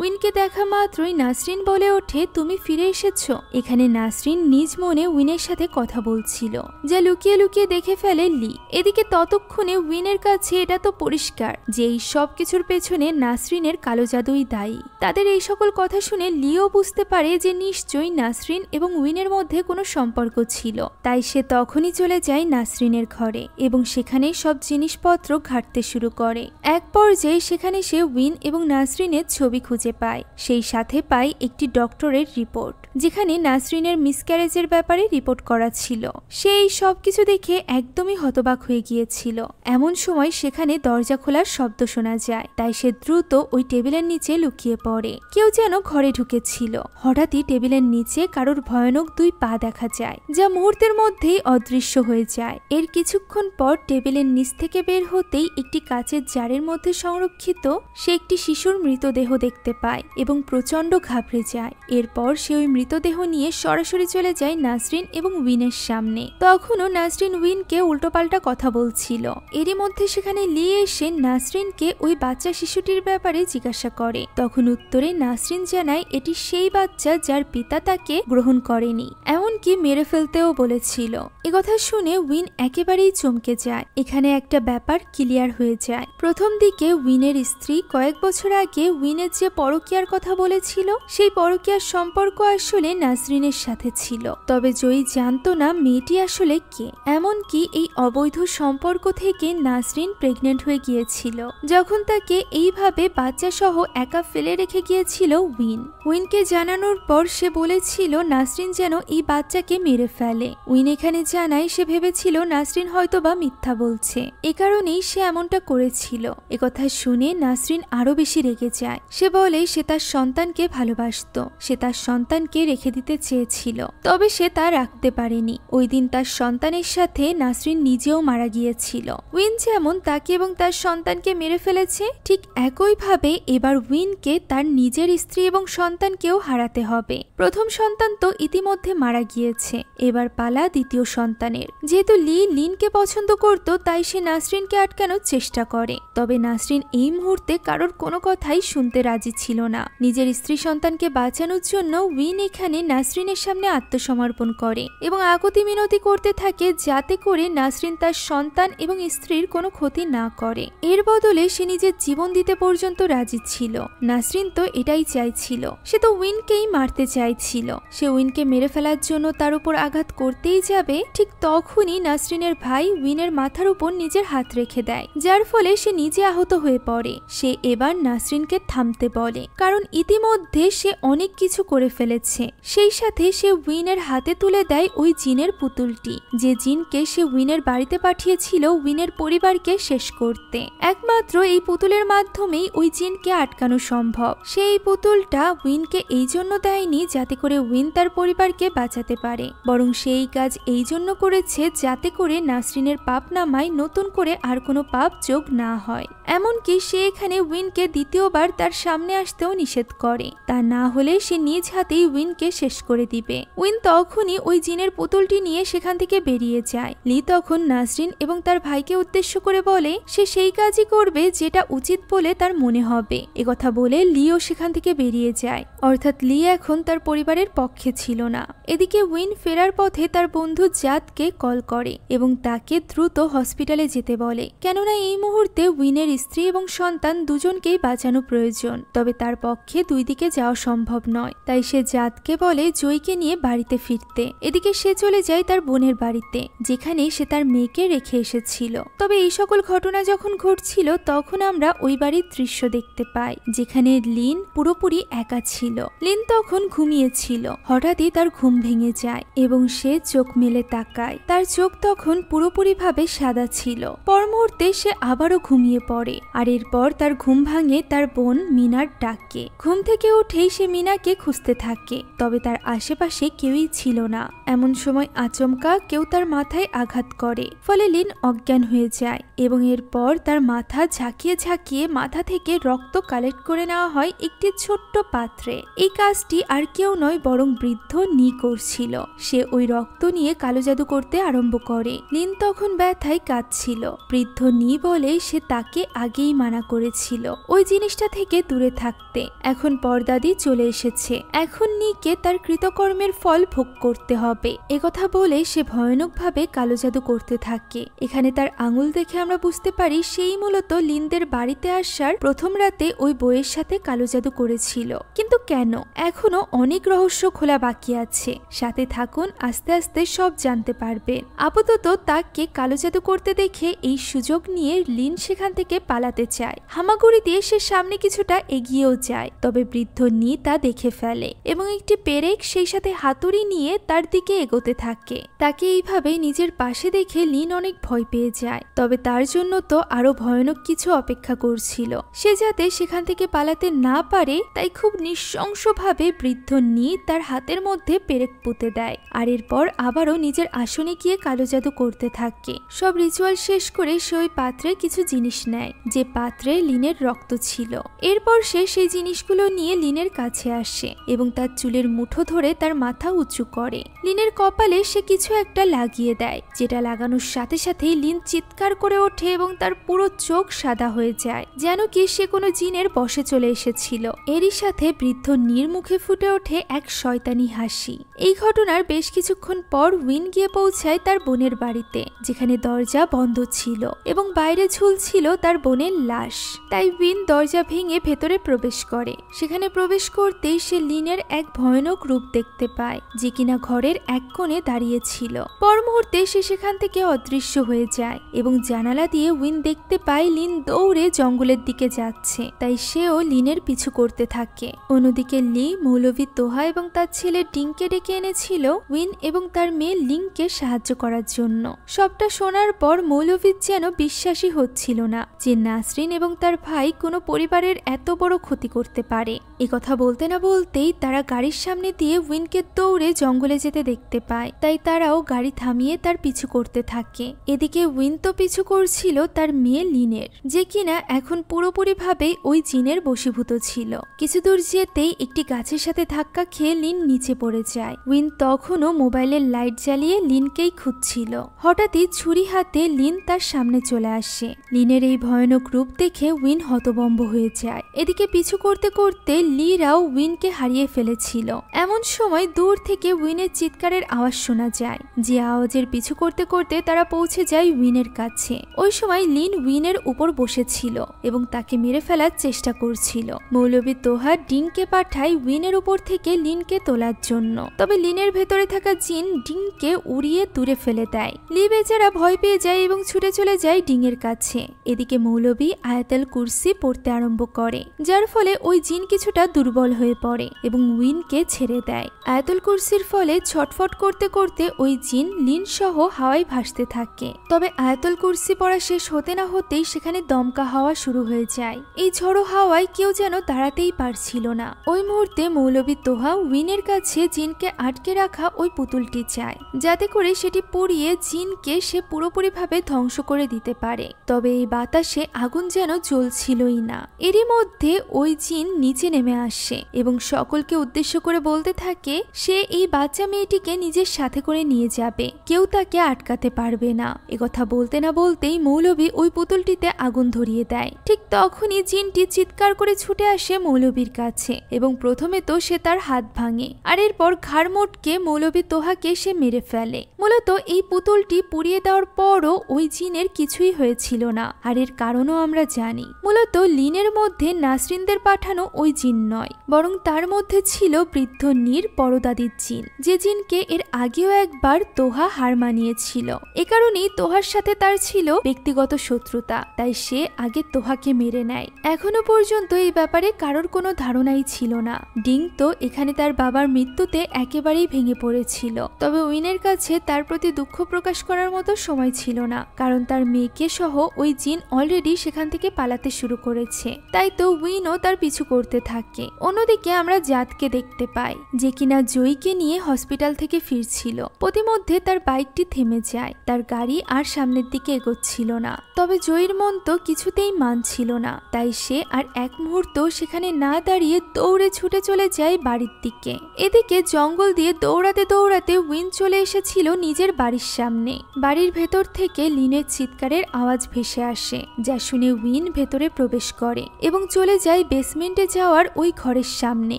উইনকে দেখা মাত্রই নাসরিন বলে ওঠে, তুমি ফিরে এসেছো। এখানে নাসরিন নিজ মনে উইনের সাথে কথা বলছিল, যা লুকিয়ে লুকিয়ে দেখে ফেলে লি। এদিকে ততক্ষণে উইনের কাছে এটা তো পরিষ্কার যে এই সব কিছুর পেছনে নাসরিনের কালো জাদুই দায়ী। তাদের এই সকল কথা শুনে লিও বুঝতে পারে যে নিশ্চয়ই নাসরিন এবং উইনের মধ্যে কোনো সম্পর্ক ছিল। তাই সে তখনই চলে যায় নাসরিনের ঘরে এবং সেখানে সব জিনিসপত্র ঘাঁটতে শুরু করে। এক পর্যায়ে সেখানে সে উইন এবং নাসরিনের ছবি খুঁজে পায়, সেই সাথে পায় একটি ডক্টরের রিপোর্ট যেখানে নাসরিনের মিসক্যারেজের ব্যাপারে রিপোর্ট করা ছিল। সে এই সবকিছু দেখে একদমই হতবাক হয়ে গিয়েছিল। এমন সময় সেখানে দরজা খোলার শব্দ শোনা যায়, তাই সে দ্রুত ওই টেবিলের নিচে লুকিয়ে পড়ে। কেউ যেন ঘরে ঢুকেছিল। হঠাৎই টেবিলের নিচে কারোর ভয়ানক 2 পা দেখা যায়, যা মুহূর্তের মধ্যেই অদৃশ্য হয়ে যায়। এর কিছুক্ষণ পর টেবিলের নিচ থেকে বের হতেই একটি কাচের জারের মধ্যে সংরক্ষিত সে একটি শিশুর মৃতদেহ দেখতে পায় এবং প্রচন্ড ঘাবড়ে যায়। এরপর সে ওই মৃতদেহ নিয়ে সরাসরি চলে যায় নাসরিন এবং উইনের সামনে। তখনও নাসরিন উইনকে উল্টোপাল্টা কথা বলছিল। এরই মধ্যে সেখানে লি এসে নাসরিনকে ওই বাচ্চা শিশুটির ব্যাপারে জিজ্ঞাসা করে। তখন উত্তরে নাসরিন জানায় এটি সেই বাচ্চা যার পিতা তাকে গ্রহণ করেনি, এমনকি মেরে ফেলতেও বলেছিল। একথা শুনে উইন একেবারেই চমকে যায়। এখানে একটা ব্যাপার ক্লিয়ার হয়ে যায়। প্রথম দিকে উইনের স্ত্রী কয়েক বছর আগে উইনের যে পরকীয়ার কথা বলেছিল, সেই পরকীয়ার সম্পর্ক আসলে নাসরিনের সাথে ছিল। তবে জয়ী জানতো না মেয়েটি আসলে কে। এমনকি এই অবৈধ সম্পর্ক থেকে নাসরিন প্রেগনেন্ট হয়ে গিয়েছিল, যখন তাকে এইভাবে বাচ্চা সহ একা ফেলে রেখে গিয়েছিল উইন। উইনকে জানানোর পর সে বলেছিল নাসরিন যেন এই বাচ্চাকে মেরে ফেলে। উইন এখানে জানায় সে ভেবেছিল নাসরিন হয়তোবা মিথ্যা বলছে, এ কারণেই সে এমনটা করেছিল। একথা শুনে নাসরিন আরো বেশি রেগে যায়। সে বলে সে তার সন্তানকে ভালোবাসত, সে তার সন্তানকে রেখে দিতে চেয়েছিল, তবে সে তা রাখতে পারেনি। ওই দিন তার সন্তানের সাথে নাসরিন নিজেও মারা গিয়েছিল। উইন যেমন তাকে এবং তার সন্তানকে মেরে ফেলেছে, ঠিক একইভাবে এবার উইনকে তার নিজের স্ত্রী এবং সন্তানকেও হারাতে হবে। প্রথম সন্তান তো ইতিমধ্যে মারা গিয়েছে, এবার পালা দ্বিতীয় সন্তানের। যেহেতু লিনকে পছন্দ করত, তাই সে নাসরিনকে আটকানোর চেষ্টা করে। তবে নাসরিন এই মুহূর্তে কারোর কোনো কথাই শুনতে রাজি ছিল না। নিজের স্ত্রী সন্তানকে বাঁচানোর জন্য উইন এখানে নাসরিনের সামনে আত্মসমর্পণ করে এবং আকুতি মিনতি করতে থাকে যাতে করে নাসরিন তার সন্তান এবং স্ত্রীর কোনো ক্ষতি না করে। এর বদলে সে নিজের জীবন দিতে পর্যন্ত রাজি ছিল। নাসরিন তো এটাই চাইছিল, সে তো উইনকেই মারতে চাইছিল। সে উইনকে মেরে ফেলার জন্য তার উপর আঘাত করতেই যাবে, ঠিক তখনই নাসরিনের ভাই উইনের মাথার উপর নিজের হাত রেখে দেয়, যার ফলে সে নিজে আহত হয়ে পড়ে। সে এবার নাসরিনকে থামতে বলে, কারণ ইতিমধ্যে সে অনেক কিছু করে ফেলেছে। সেই সাথে সে উইনের হাতে তুলে দেয় ওই জিনের পুতুলটি, যে জিনকে সে উইনের বাড়িতে পাঠিয়েছিল উইনের পরিবারকে শেষ করতে। একমাত্র এই পুতুলের মাধ্যমেই ওই জিনকে আটকানো সম্ভব। সে এই পুতুলটা উইনকে এই জন্য দেয়নি যাতে করে উইন তার পরিবারকে বাঁচাতে পারে, বরং সেই কাজ এই জন্য করেছে যাতে করে নাসরিনের পাপ নামায় নতুন করে আর কোনো পাপ যোগ না হয়। এমনকি সে এখানে উইনকে দ্বিতীয়বার তার সামনে আসতেও নিষেধ করে, তা না হলে সে নিজ হাতেই উইনকে শেষ করে দিবে। উইন তখনই ওই জিনের পুতুলটি নিয়ে সেখান থেকে বেরিয়ে যায়। লি তখন নাসরিন এবং তার ভাইকে উদ্দেশ্য করে বলে সে সেই কাজই করবে যেটা উচিত বলে তার মনে হবে। একথা বলে লিও সেখান থেকে বেরিয়ে যায়, অর্থাৎ লি এখন তার পরিবারের পক্ষে ছিল না। এদিকে উইন ফেরার পথে তার বন্ধু জাদকে কল করে এবং তাকে দ্রুত হসপিটালে যেতে বলে, কেননা এই মুহূর্তে উইনের স্ত্রী এবং সন্তান দুজনকেই বাঁচানো প্রয়োজন। তবে তার পক্ষে দুই দিকে যাওয়া সম্ভব নয়, তাই সে জাদকে বলে জয়কে নিয়ে বাড়িতে ফিরতে। এদিকে সে চলে যায় তার বোনের বাড়িতে, যেখানে সে তার মেয়েকে রেখে এসেছিল। তবে এই সকল ঘটনা যখন ঘটছিল তখন আমরা ওই বাড়ির দৃশ্য দেখতে পাই, যেখানে লিন পুরোপুরি একা ছিল। লিন তখন ঘুমিয়েছিল। হঠাৎই তার ঘুম ভেঙে যায় এবং সে চোখ মেলে তাকায়। তার চোখ তখন পুরোপুরিভাবে সাদা ছিল। পর মুহূর্তে সে আবারও ঘুমিয়ে পড়ে, আর এরপর তার ঘুম ভাঙে তার বোন মিনার ডাকে। ঘুম থেকে উঠেই সে মিনাকে খুঁজতে থাকে, তবে তার আশেপাশে কেউই ছিল না। এমন সময় আচমকা কেউ তার মাথায় আঘাত করে, ফলে লিন অজ্ঞান হয়ে যায় এবং এরপর তার মাথা ঝাঁকিয়ে ঝাঁকিয়ে মাথা থেকে রক্ত কালেক্ট করে নেওয়া হয় একটি ছোট্ট পাত্রে। এই কাজটি আর কেউ নয় বরং বৃদ্ধ নি করছিল। সে ওই রক্ত নিয়ে কালো জাদু করতে আরম্ভ করে। লিন তখন ব্যথায় কাঁদছিল। বৃদ্ধ নি বলে সে তাকে আগেই মানা করেছিল ওই জিনিসটা থেকে দূরে থাকতে। এখন পর্দাদি চলে এসেছে। এখন নি খুনিকে তার কৃতকর্মের ফল ভোগ করতে হবে। একথা বলে সে ভয়ানকভাবে কালো জাদু করতে থাকে। এখানে তার আঙুল দেখে আমরা বুঝতে পারি সেই মূলত লিনদের বাড়িতে আসার প্রথম রাতে ওই বইয়ের সাথে কালো জাদু করেছিল। কিন্তু কেন? এখনো অনেক রহস্য খোলা বাকি আছে। সাথে থাকুন, আস্তে আস্তে সব জানতে পারবেন। আপাতত তাকে কালো জাদু করতে দেখে এই সুযোগ নিয়ে লিন সেখান থেকে পালাতে চায়। হামাগুড়ি দিয়ে সে সামনে কিছুটা এগিয়েও যায়, তবে বৃদ্ধ নি তা দেখে ফেলে এবং একটি পেরেক সেই সাথে হাতুড়ি নিয়ে তার দিকে এগোতে থাকে। তাকে এইভাবে নিজের পাশে দেখে লিন অনেক ভয় পেয়ে যায়, তবে তার জন্য তো আরো ভয়ানক কিছু অপেক্ষা করছিল। সে যাতে সেখান থেকে পালাতে না পারে তাই খুব নৃশংসভাবে বৃদ্ধ নি তার হাতের মধ্যে পেরেক পুঁতে দেয়, আর এরপর আবারও নিজের আসনে গিয়ে কালো জাদু করতে থাকে। সব রিচুয়াল শেষ করে সে ওই পাত্রে কিছু জিনিস নেয়, যে পাত্রে লিনের রক্ত ছিল। এরপর সে সেই জিনিসগুলো নিয়ে লিনের কাছে আসে এবং তার চুলের মুঠো ধরে তার মাথা উঁচু করে। লিনের কপালে সে কিছু একটা লাগিয়ে দেয়, যেটা লাগানোর সাথে সাথেই লিন চিৎকার করে ওঠে এবং তার পুরো চোখ সাদা হয়ে যায়, যেন কি সে কোনো জিনের বশে চলে এসেছিল। এরই সাথে বৃদ্ধ নির মুখে ফুটে ওঠে এক শয়তানি হাসি। এই ঘটনার বেশ কিছুক্ষণ পর উইন গিয়ে পৌঁছায় তার বোনের বাড়িতে, যেখানে দরজা বন্ধ ছিল এবং বাইরে ঝুলছিল তার বোনের লাশ। তাই উইন দরজা ভেঙে ভেতরে প্রবেশ করে। সেখানে প্রবেশ করতেই সে লিনের এক ভয়ানক রূপ দেখতে পায়, যে কিনা ঘরের এক কোণে দাঁড়িয়ে ছিল। পর মুহূর্তে সে সেখান থেকে অদৃশ্য হয়ে যায় এবং জানালা দিয়ে উইন দেখতে পায় লিন দৌড়ে জঙ্গলের দিকে যাচ্ছে। তাই সেও লিনের পিছু করতে থাকে। অন্যদিকে লি মৌলভী তোহা এবং তার ছেলে ডিংকে ডেকে এনেছিল উইন এবং তার মেয়ে লিংকে সাহায্য করার জন্য। সবটা শোনার পর মৌলভীর যেন বিশ্বাসই হচ্ছিল না যে নাসরিন এবং তার ভাই কোনো পরিবারের এত বড় ক্ষতি করতে পারে। কথা বলতে না বলতেই তারা গাড়ির সামনে দিয়ে উইনকে দৌড়ে জঙ্গলে যেতে দেখতে পায়। তাই তারাও গাড়ি থামিয়ে তার পিছু করতে থাকে। এদিকে উইন তো পিছু করছিল তার মেয়ে লিনের, যে কিনা এখন পুরোপুরিভাবে ওই জিনের বশীভূত ছিল। কিছু দূর যেতেই একটি গাছের সাথে ধাক্কা খেয়ে লিন নিচে পড়ে যায়। উইন তখনও মোবাইলের লাইট জ্বালিয়ে লিনকেই খুঁজছিল। হঠাৎই ছুরি হাতে লিন তার সামনে চলে আসে। লিনের এই ভয়ানক রূপ দেখে উইন হতভম্ব হয়ে যায়। এদিকে পিছু করতে করতে লিরাও উইনকে হারিয়ে ফেলেছিল। এমন সময় দূর থেকে উইনের চিৎকারের আওয়াজ শোনা যায়, যে আওয়াজের পিছু করতে করতে তারা পৌঁছে যায় উইনের কাছে। ওই সময় লিন উইনের উপর বসেছিল এবং তাকে মেরে ফেলার চেষ্টা করছিল। মৌলভী তোহা ডিংকে পাঠায় উইনের উপর থেকে লিনকে তোলার জন্য, তবে লিনের ভেতরে থাকা জিন ডিংকে উড়িয়ে দূরে ফেলে দেয়। লি বেচারা ভয় পেয়ে যায় এবং ছুটে চলে যায় ডিংয়ের কাছে। এদিকে মৌলভী আয়াতুল কুরসি পড়তে আরম্ভ করে, যার ফলে ওই জিন কিছুটা দুর্বল হয়ে পড়ে এবং উইনকে ছেড়ে দেয়। আয়াতুল কুরসির ফলে ছটফট করতে করতে ওই জিন লিন সহ হাওয়ায় ভাসতে থাকে। তবে আয়াতুল কুরসি পড়া শেষ হতে না হতেই সেখানে দমকা হাওয়া শুরু হয়ে যায়। এই ঝড়ো হাওয়ায় কেউ যেন দাঁড়াতেই পারছিল না। ওই মুহূর্তে মৌলভী তোহা উইনের কাছে জিনকে আটকে রাখা ওই পুতুলটি চায়, যাতে করে সেটি পড়িয়ে জিনকে সে পুরোপুরিভাবে ধ্বংস করে দিতে পারে। তবে এই বাতাসে আগুন যেন জ্বলছিলই না। এরই মধ্যে ওই জিন নিচে নেমে আসে এবং সকলকে উদ্দেশ্য করে বলতে থাকে সে এই বাচ্চা মেয়েটিকে নিজের সাথে করে নিয়ে যাবে, কেউ তাকে আটকাতে পারবে না। একথা বলতে না বলতেই মৌলভী ওই পুতুলটিতে আগুন ধরিয়ে দেয়। ঠিক তখনই জিনটি চিৎকার করে ছুটে আসে মৌলভীর কাছে এবং প্রথমে তো সে তার হাত ভাঙে, আর এরপর ঘাড় মোটকে মৌলভী তোহাকে সে মেরে ফেলে। মূলত এই পুতুলটি পুড়িয়ে দেওয়ার পরও ওই জিনের কিছুই হয়েছিল না, আর এর কারণও আমরা জানি। মূলত লিনের মধ্যে নাসরিনদের পাঠানো ওই জিন নয়, বরং তার মধ্যে ছিল বৃদ্ধ নির পরদাদির জিন, যে জিনকে এর আগেও একবার তোহা হার মানিয়েছিল। এ কারণেই তোহার সাথে তার ছিল ব্যক্তিগত শত্রুতা, তাই সে আগে তোহাকে মেরে নেয়। এখনো পর্যন্ত এই ব্যাপারে কারোর কোনো ধারণাই ছিল না। ডিং তো এখানে তার বাবার মৃত্যুতে একেবারেই ভেঙে পড়েছিল, তবে উইনের কাছে তার প্রতি দুঃখ প্রকাশ করার মতো সময় ছিল না, কারণ তার মেয়েকে সহ ওই জিন অলরেডি সেখান থেকে পালাতে শুরু করেছে। তাই তো উইনও তার পিছু করতে থাকে। অন্যদিকে আমরা জাতকে দেখতে পাই, যে কিনা জয়ীকে নিয়ে হসপিটাল থেকে ফিরছিল। প্রতিমধ্যে তার বাইকটি থেমে যায়, তার গাড়ি আর সামনের দিকে এগোচ্ছিল না। তবে জয়ীর মন তো কিছুতেই মানছিল না, তাই সে আর এক মুহূর্ত সেখানে না দাঁড়িয়ে দৌড়ে ছুটে চলে যায় বাড়ির দিকে। এদিকে জঙ্গল দিয়ে দৌড়াতে দৌড়াতে উইন চলে এসেছিল নিজের বাড়ির সামনে। বাড়ির ভেতর থেকে লিনের চিৎকারের আওয়াজ ভেসে আসে, যা শুনে উইন ভেতরে প্রবেশ করে এবং চলে যায় বেসমেন্টে যাওয়ার ওই ঘরের সামনে।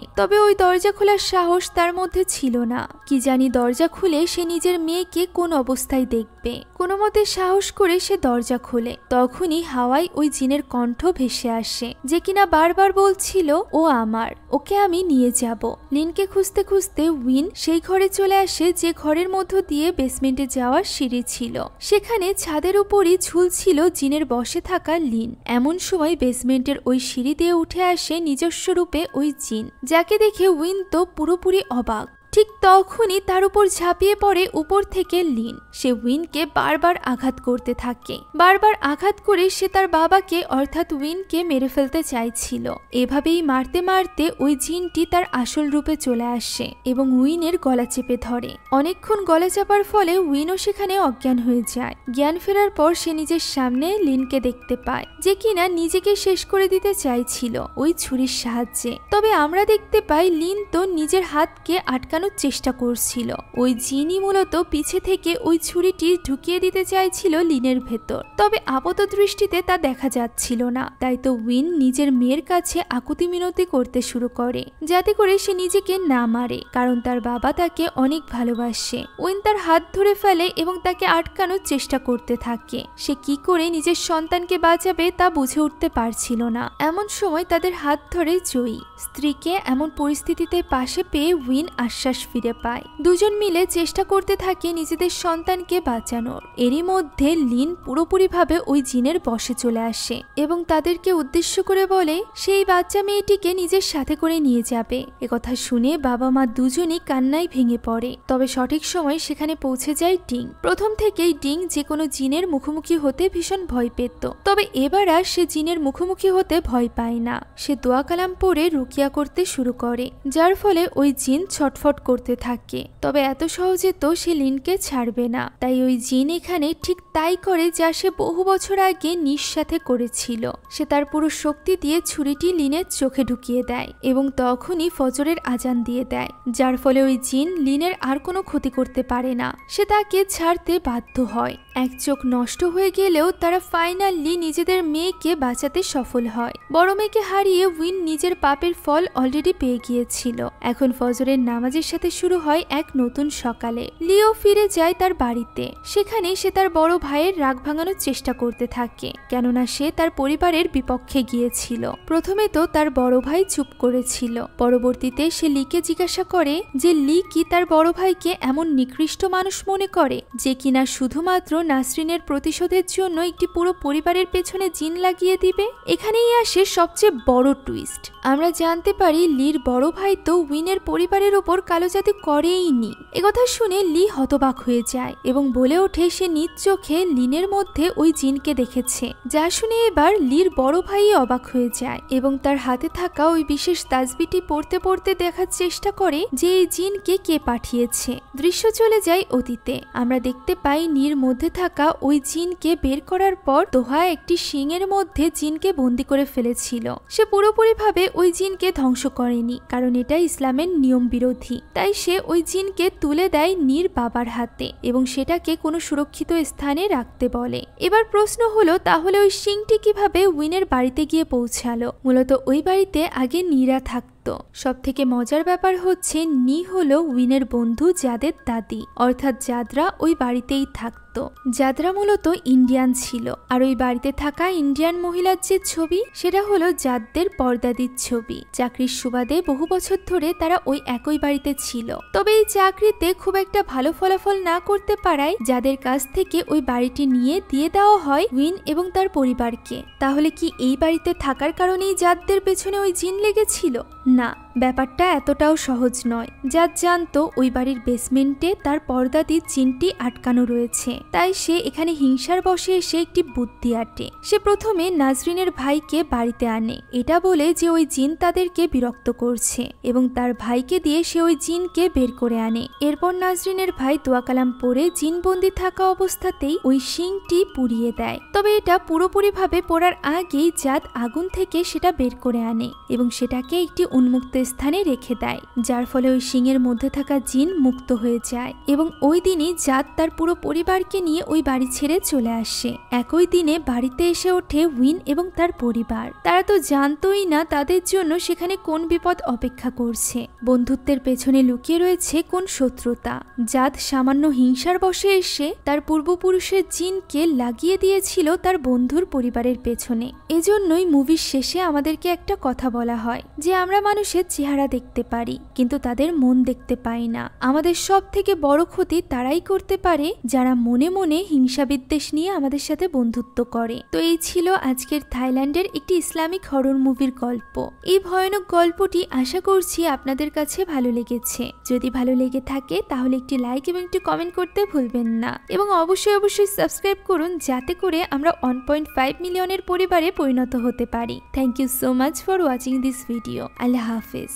তবে ওই দরজা খোলার সাহস তার মধ্যে ছিল না। কি জানি দরজা খুলে সে নিজের মেয়েকে কোন অবস্থায় দেখবে। কোনো মতে সাহস করে সে দরজা খোলে। তখনই হাওয়ায় ওই জিনের কণ্ঠ ভেসে আসে, যে কিনা বারবার বলছিল ও আমার, ওকে আমি নিয়ে যাব। লিনকে খুঁজতে খুঁজতে উইন সেই ঘরে চলে আসে যে ঘরের মধ্য দিয়ে বেসমেন্টে যাওয়ার সিঁড়ি ছিল। সেখানে ছাদের উপরই ঝুলছিল জিনের বসে থাকা লিন। এমন সময় বেসমেন্টের ওই সিঁড়ি দিয়ে উঠে আসে নিজস্ব রূপে ওই জিন, যাকে দেখে উইন তো পুরোপুরি অবাক। ঠিক তখনই তার উপর ঝাঁপিয়ে পড়ে উপর থেকে লিন। সে উইনকে বারবার আঘাত করতে থাকে। বারবার আঘাত করে সে তার বাবাকে অর্থাৎ উইনকে মেরে ফেলতে চাইছিল। এভাবেই মারতে মারতে ওই জিনটি তার আসল রূপে চলে আসে এবং উইনের গলা চেপে ধরে। অনেকক্ষণ গলা চাপার ফলে উইনও সেখানে অজ্ঞান হয়ে যায়। জ্ঞান ফেরার পর সে নিজের সামনে লিনকে দেখতে পায়, যে কিনা নিজেকে শেষ করে দিতে চাইছিল ওই ছুরির সাহায্যে। তবে আমরা দেখতে পাই লিন তো নিজের হাতকে আটকানো চেষ্টা করছিল। ওই জিনই মূলত পিছে থেকে ওই ছুরিটি ঢুকিয়ে দিতে চাইছিল লিনের ভেতর। তবে আপাত দৃষ্টিতে তা দেখা যাচ্ছিল না। তাই তো উইন নিজের মেয়ের কাছে আকুতি মিনতি করতে শুরু করে, যাতে করে সে নিজেকে না মারে, কারণ তার বাবা তাকে অনেক ভালোবাসে। উইন তার হাত ধরে ফেলে এবং তাকে আটকানোর চেষ্টা করতে থাকে। সে কি করে নিজের সন্তানকে বাঁচাবে তা বুঝে উঠতে পারছিল না। এমন সময় তাদের হাত ধরে জয়ী। স্ত্রীকে এমন পরিস্থিতিতে পাশে পেয়ে উইন আশ্বাস ফিরে পায়। দুজন মিলে চেষ্টা করতে থাকে নিজেদের সন্তানকে বাঁচানোর। এরই মধ্যে লিন পুরোপুরিভাবে ওই জিনের বশে চলে আসে এবং তাদেরকে উদ্দেশ্য করে বলে সেই বাচ্চা মেয়েটিকে নিজের সাথে করে নিয়ে যাবে। একথা শুনে বাবা মা দুজনই কান্নায় ভেঙে পড়ে। তবে সঠিক সময় সেখানে পৌঁছে যায় ডিং। প্রথম থেকেই ডিং যে কোনো জিনের মুখোমুখি হতে ভীষণ ভয় পেত। তবে এবার আর সে জিনের মুখোমুখি হতে ভয় পায় না। সে দোয়া কালাম পড়ে রুকিয়া করতে শুরু করে, যার ফলে ওই জিন ছটফট করতে থাকে। তবে এত সহজে তো সে লিনকে ছাড়বে না। তাই ওই জিন এখানে ঠিক তাই করে যা সে বহু বছর আগে নিঃসাথে করেছিল। সে তার পুরো শক্তি দিয়ে ছুরিটি লিনের চোখে ঢুকিয়ে দেয় এবং তখনই ফজরের আজান দিয়ে দেয়, যার ফলে ওই জিন লিনের আর কোনো ক্ষতি করতে পারে না। সে তাকে ছাড়তে বাধ্য হয়। এক চোখ নষ্ট হয়ে গেলেও তারা ফাইনালি নিজেদের মেয়েকে বাঁচাতে সফল হয়। বড় মেয়েকে হারিয়ে উইন নিজের পাপের ফল অলরেডি পেয়ে গিয়েছিল। এখন ফজরের নামাজের সাথে শুরু হয় এক নতুন সকালে। লিও ফিরে যায় তার বাড়িতে। সেখানে সে তার বড় ভাইয়ের রাগ ভাঙানোর চেষ্টা করতে থাকে, কেননা সে তার পরিবারের বিপক্ষে গিয়েছিল। প্রথমে তো তার বড় ভাই চুপ করেছিল। পরবর্তীতে সে লিকে জিজ্ঞাসা করে যে লি কি তার বড় ভাইকে এমন নিকৃষ্ট মানুষ মনে করে যে কিনা শুধুমাত্র নাসরিনের প্রতিশোধের জন্য একটি পুরো পরিবারের পেছনে জিন লাগিয়ে দিবে। এখানেই আসে সবচেয়ে বড় টুইস্ট। আমরা জানতে পারি লির বড় ভাই তো উইনের পরিবারের উপর কালো জাদু করেইনি। একথা শুনে লি হতবাক হয়ে যায় এবং বলে ওঠে সে নিজ চোখে লিনের মধ্যে ওই জিনকে দেখেছে। যা শুনে এবার লির বড় ভাই অবাক হয়ে যায় এবং তার হাতে থাকা ওই বিশেষ তাসবিটি পড়তে পড়তে দেখার চেষ্টা করে যে এই জিনকে কে পাঠিয়েছে। দৃশ্য চলে যায় অতীতে। আমরা দেখতে পাই নীর মধ্যে থাকা ওই জিনকে বের করার পর দোহা একটি শিংয়ের মধ্যে জিনকে বন্দি করে ফেলেছিল। সে পুরোপুরিভাবে ওই জিনকে ধ্বংস করেনি, কারণ এটা ইসলামের নিয়ম বিরোধী। তাই সে ওই জিনকে তুলে দেয় নীর বাবার হাতে এবং সেটাকে কোনো সুরক্ষিত স্থানে রাখতে বলে। এবার প্রশ্ন হলো, তাহলে ওই শিংটি কিভাবে উইনের বাড়িতে গিয়ে পৌঁছালো? মূলত ওই বাড়িতে আগে নীরা থাকতো। সব থেকে মজার ব্যাপার হচ্ছে নী হলো উইনের বন্ধু জাদের দাদি, অর্থাৎ জাদরা ওই বাড়িতেই থাকতো। জাদরা মূলত ইন্ডিয়ান ছিল, আর ওই বাড়িতে থাকা ইন্ডিয়ান মহিলার যে ছবি সেটা হলো জাদদের পর্দাদির ছবি। চাকরির সুবাদে বহু বছর ধরে তারা ওই একই বাড়িতে ছিল। তবে এই চাকরিতে খুব একটা ভালো ফলাফল না করতে পারায় যাদের কাছ থেকে ওই বাড়িটি নিয়ে দিয়ে দেওয়া হয় উইন এবং তার পরিবারকে। তাহলে কি এই বাড়িতে থাকার কারণেই জাদদের পেছনে ওই জিন লেগেছিল? না, ব্যাপারটা এতটাও সহজ নয়। জাদ জানতো ওই বাড়ির বেসমেন্টে তার পর্দাদির জিনটি আটকানো রয়েছে, তাই সে এখানে হিংসার বশে এসে একটি বুদ্ধি আটে। সে প্রথমে নাজরিনের ভাইকে বাড়িতে আনে, এটা বলে যে ওই জিন তাদেরকে বিরক্ত করছে, এবং তার ভাইকে দিয়ে সে ওই জিনকে বের করে আনে। এরপর নাজরিনের ভাই দোয়া কালাম পড়ে জিনবন্দি থাকা অবস্থাতেই ওই শিংটি পুড়িয়ে দেয়। তবে এটা পুরোপুরিভাবে পড়ার আগেই জাদ আগুন থেকে সেটা বের করে আনে এবং সেটাকে একটি উন্মুক্ত স্থানে রেখে দেয়, যার ফলে ওই শিংয়ের মধ্যে থাকা জিন মুক্ত হয়ে যায় এবং ওই দিনই জাদ তার পুরো পরিবারকে নিয়ে ওই বাড়ি ছেড়ে চলে আসে। একই দিনে বাড়িতে এসে ওঠে উইন এবং তার পরিবার। তারা তো জানতোই না তাদের জন্য সেখানে কোন বিপদ অপেক্ষা করছে, বন্ধুত্বের পেছনে লুকিয়ে রয়েছে কোন শত্রুতা। জাদ সামান্য হিংসার বশে এসে তার পূর্বপুরুষের জিনকে লাগিয়ে দিয়েছিল তার বন্ধুর পরিবারের পেছনে। এজন্যই মুভির শেষে আমাদেরকে একটা কথা বলা হয় যে আমরা মানুষের চেহারা দেখতে পারি কিন্তু তাদের মন দেখতে পাই না। আমাদের সব থেকে বড় ক্ষতি তারাই করতে পারে যারা মনে মনে হিংসা বিদ্বেষ নিয়ে আমাদের সাথে বন্ধুত্ব করে। তো এই ছিল আজকের থাইল্যান্ডের একটি ইসলামিক হরর মুভির গল্প। এই ভয়ানক গল্পটি আশা করছি আপনাদের কাছে ভালো লেগেছে। যদি ভালো লেগে থাকে তাহলে একটি লাইক এবং একটি কমেন্ট করতে ভুলবেন না এবং অবশ্যই সাবস্ক্রাইব করুন যাতে করে আমরা 1.5 মিলিয়নের পরিবারে পরিণত হতে পারি। Thank you so much for watching this video. আল্লাহ হাফেজ।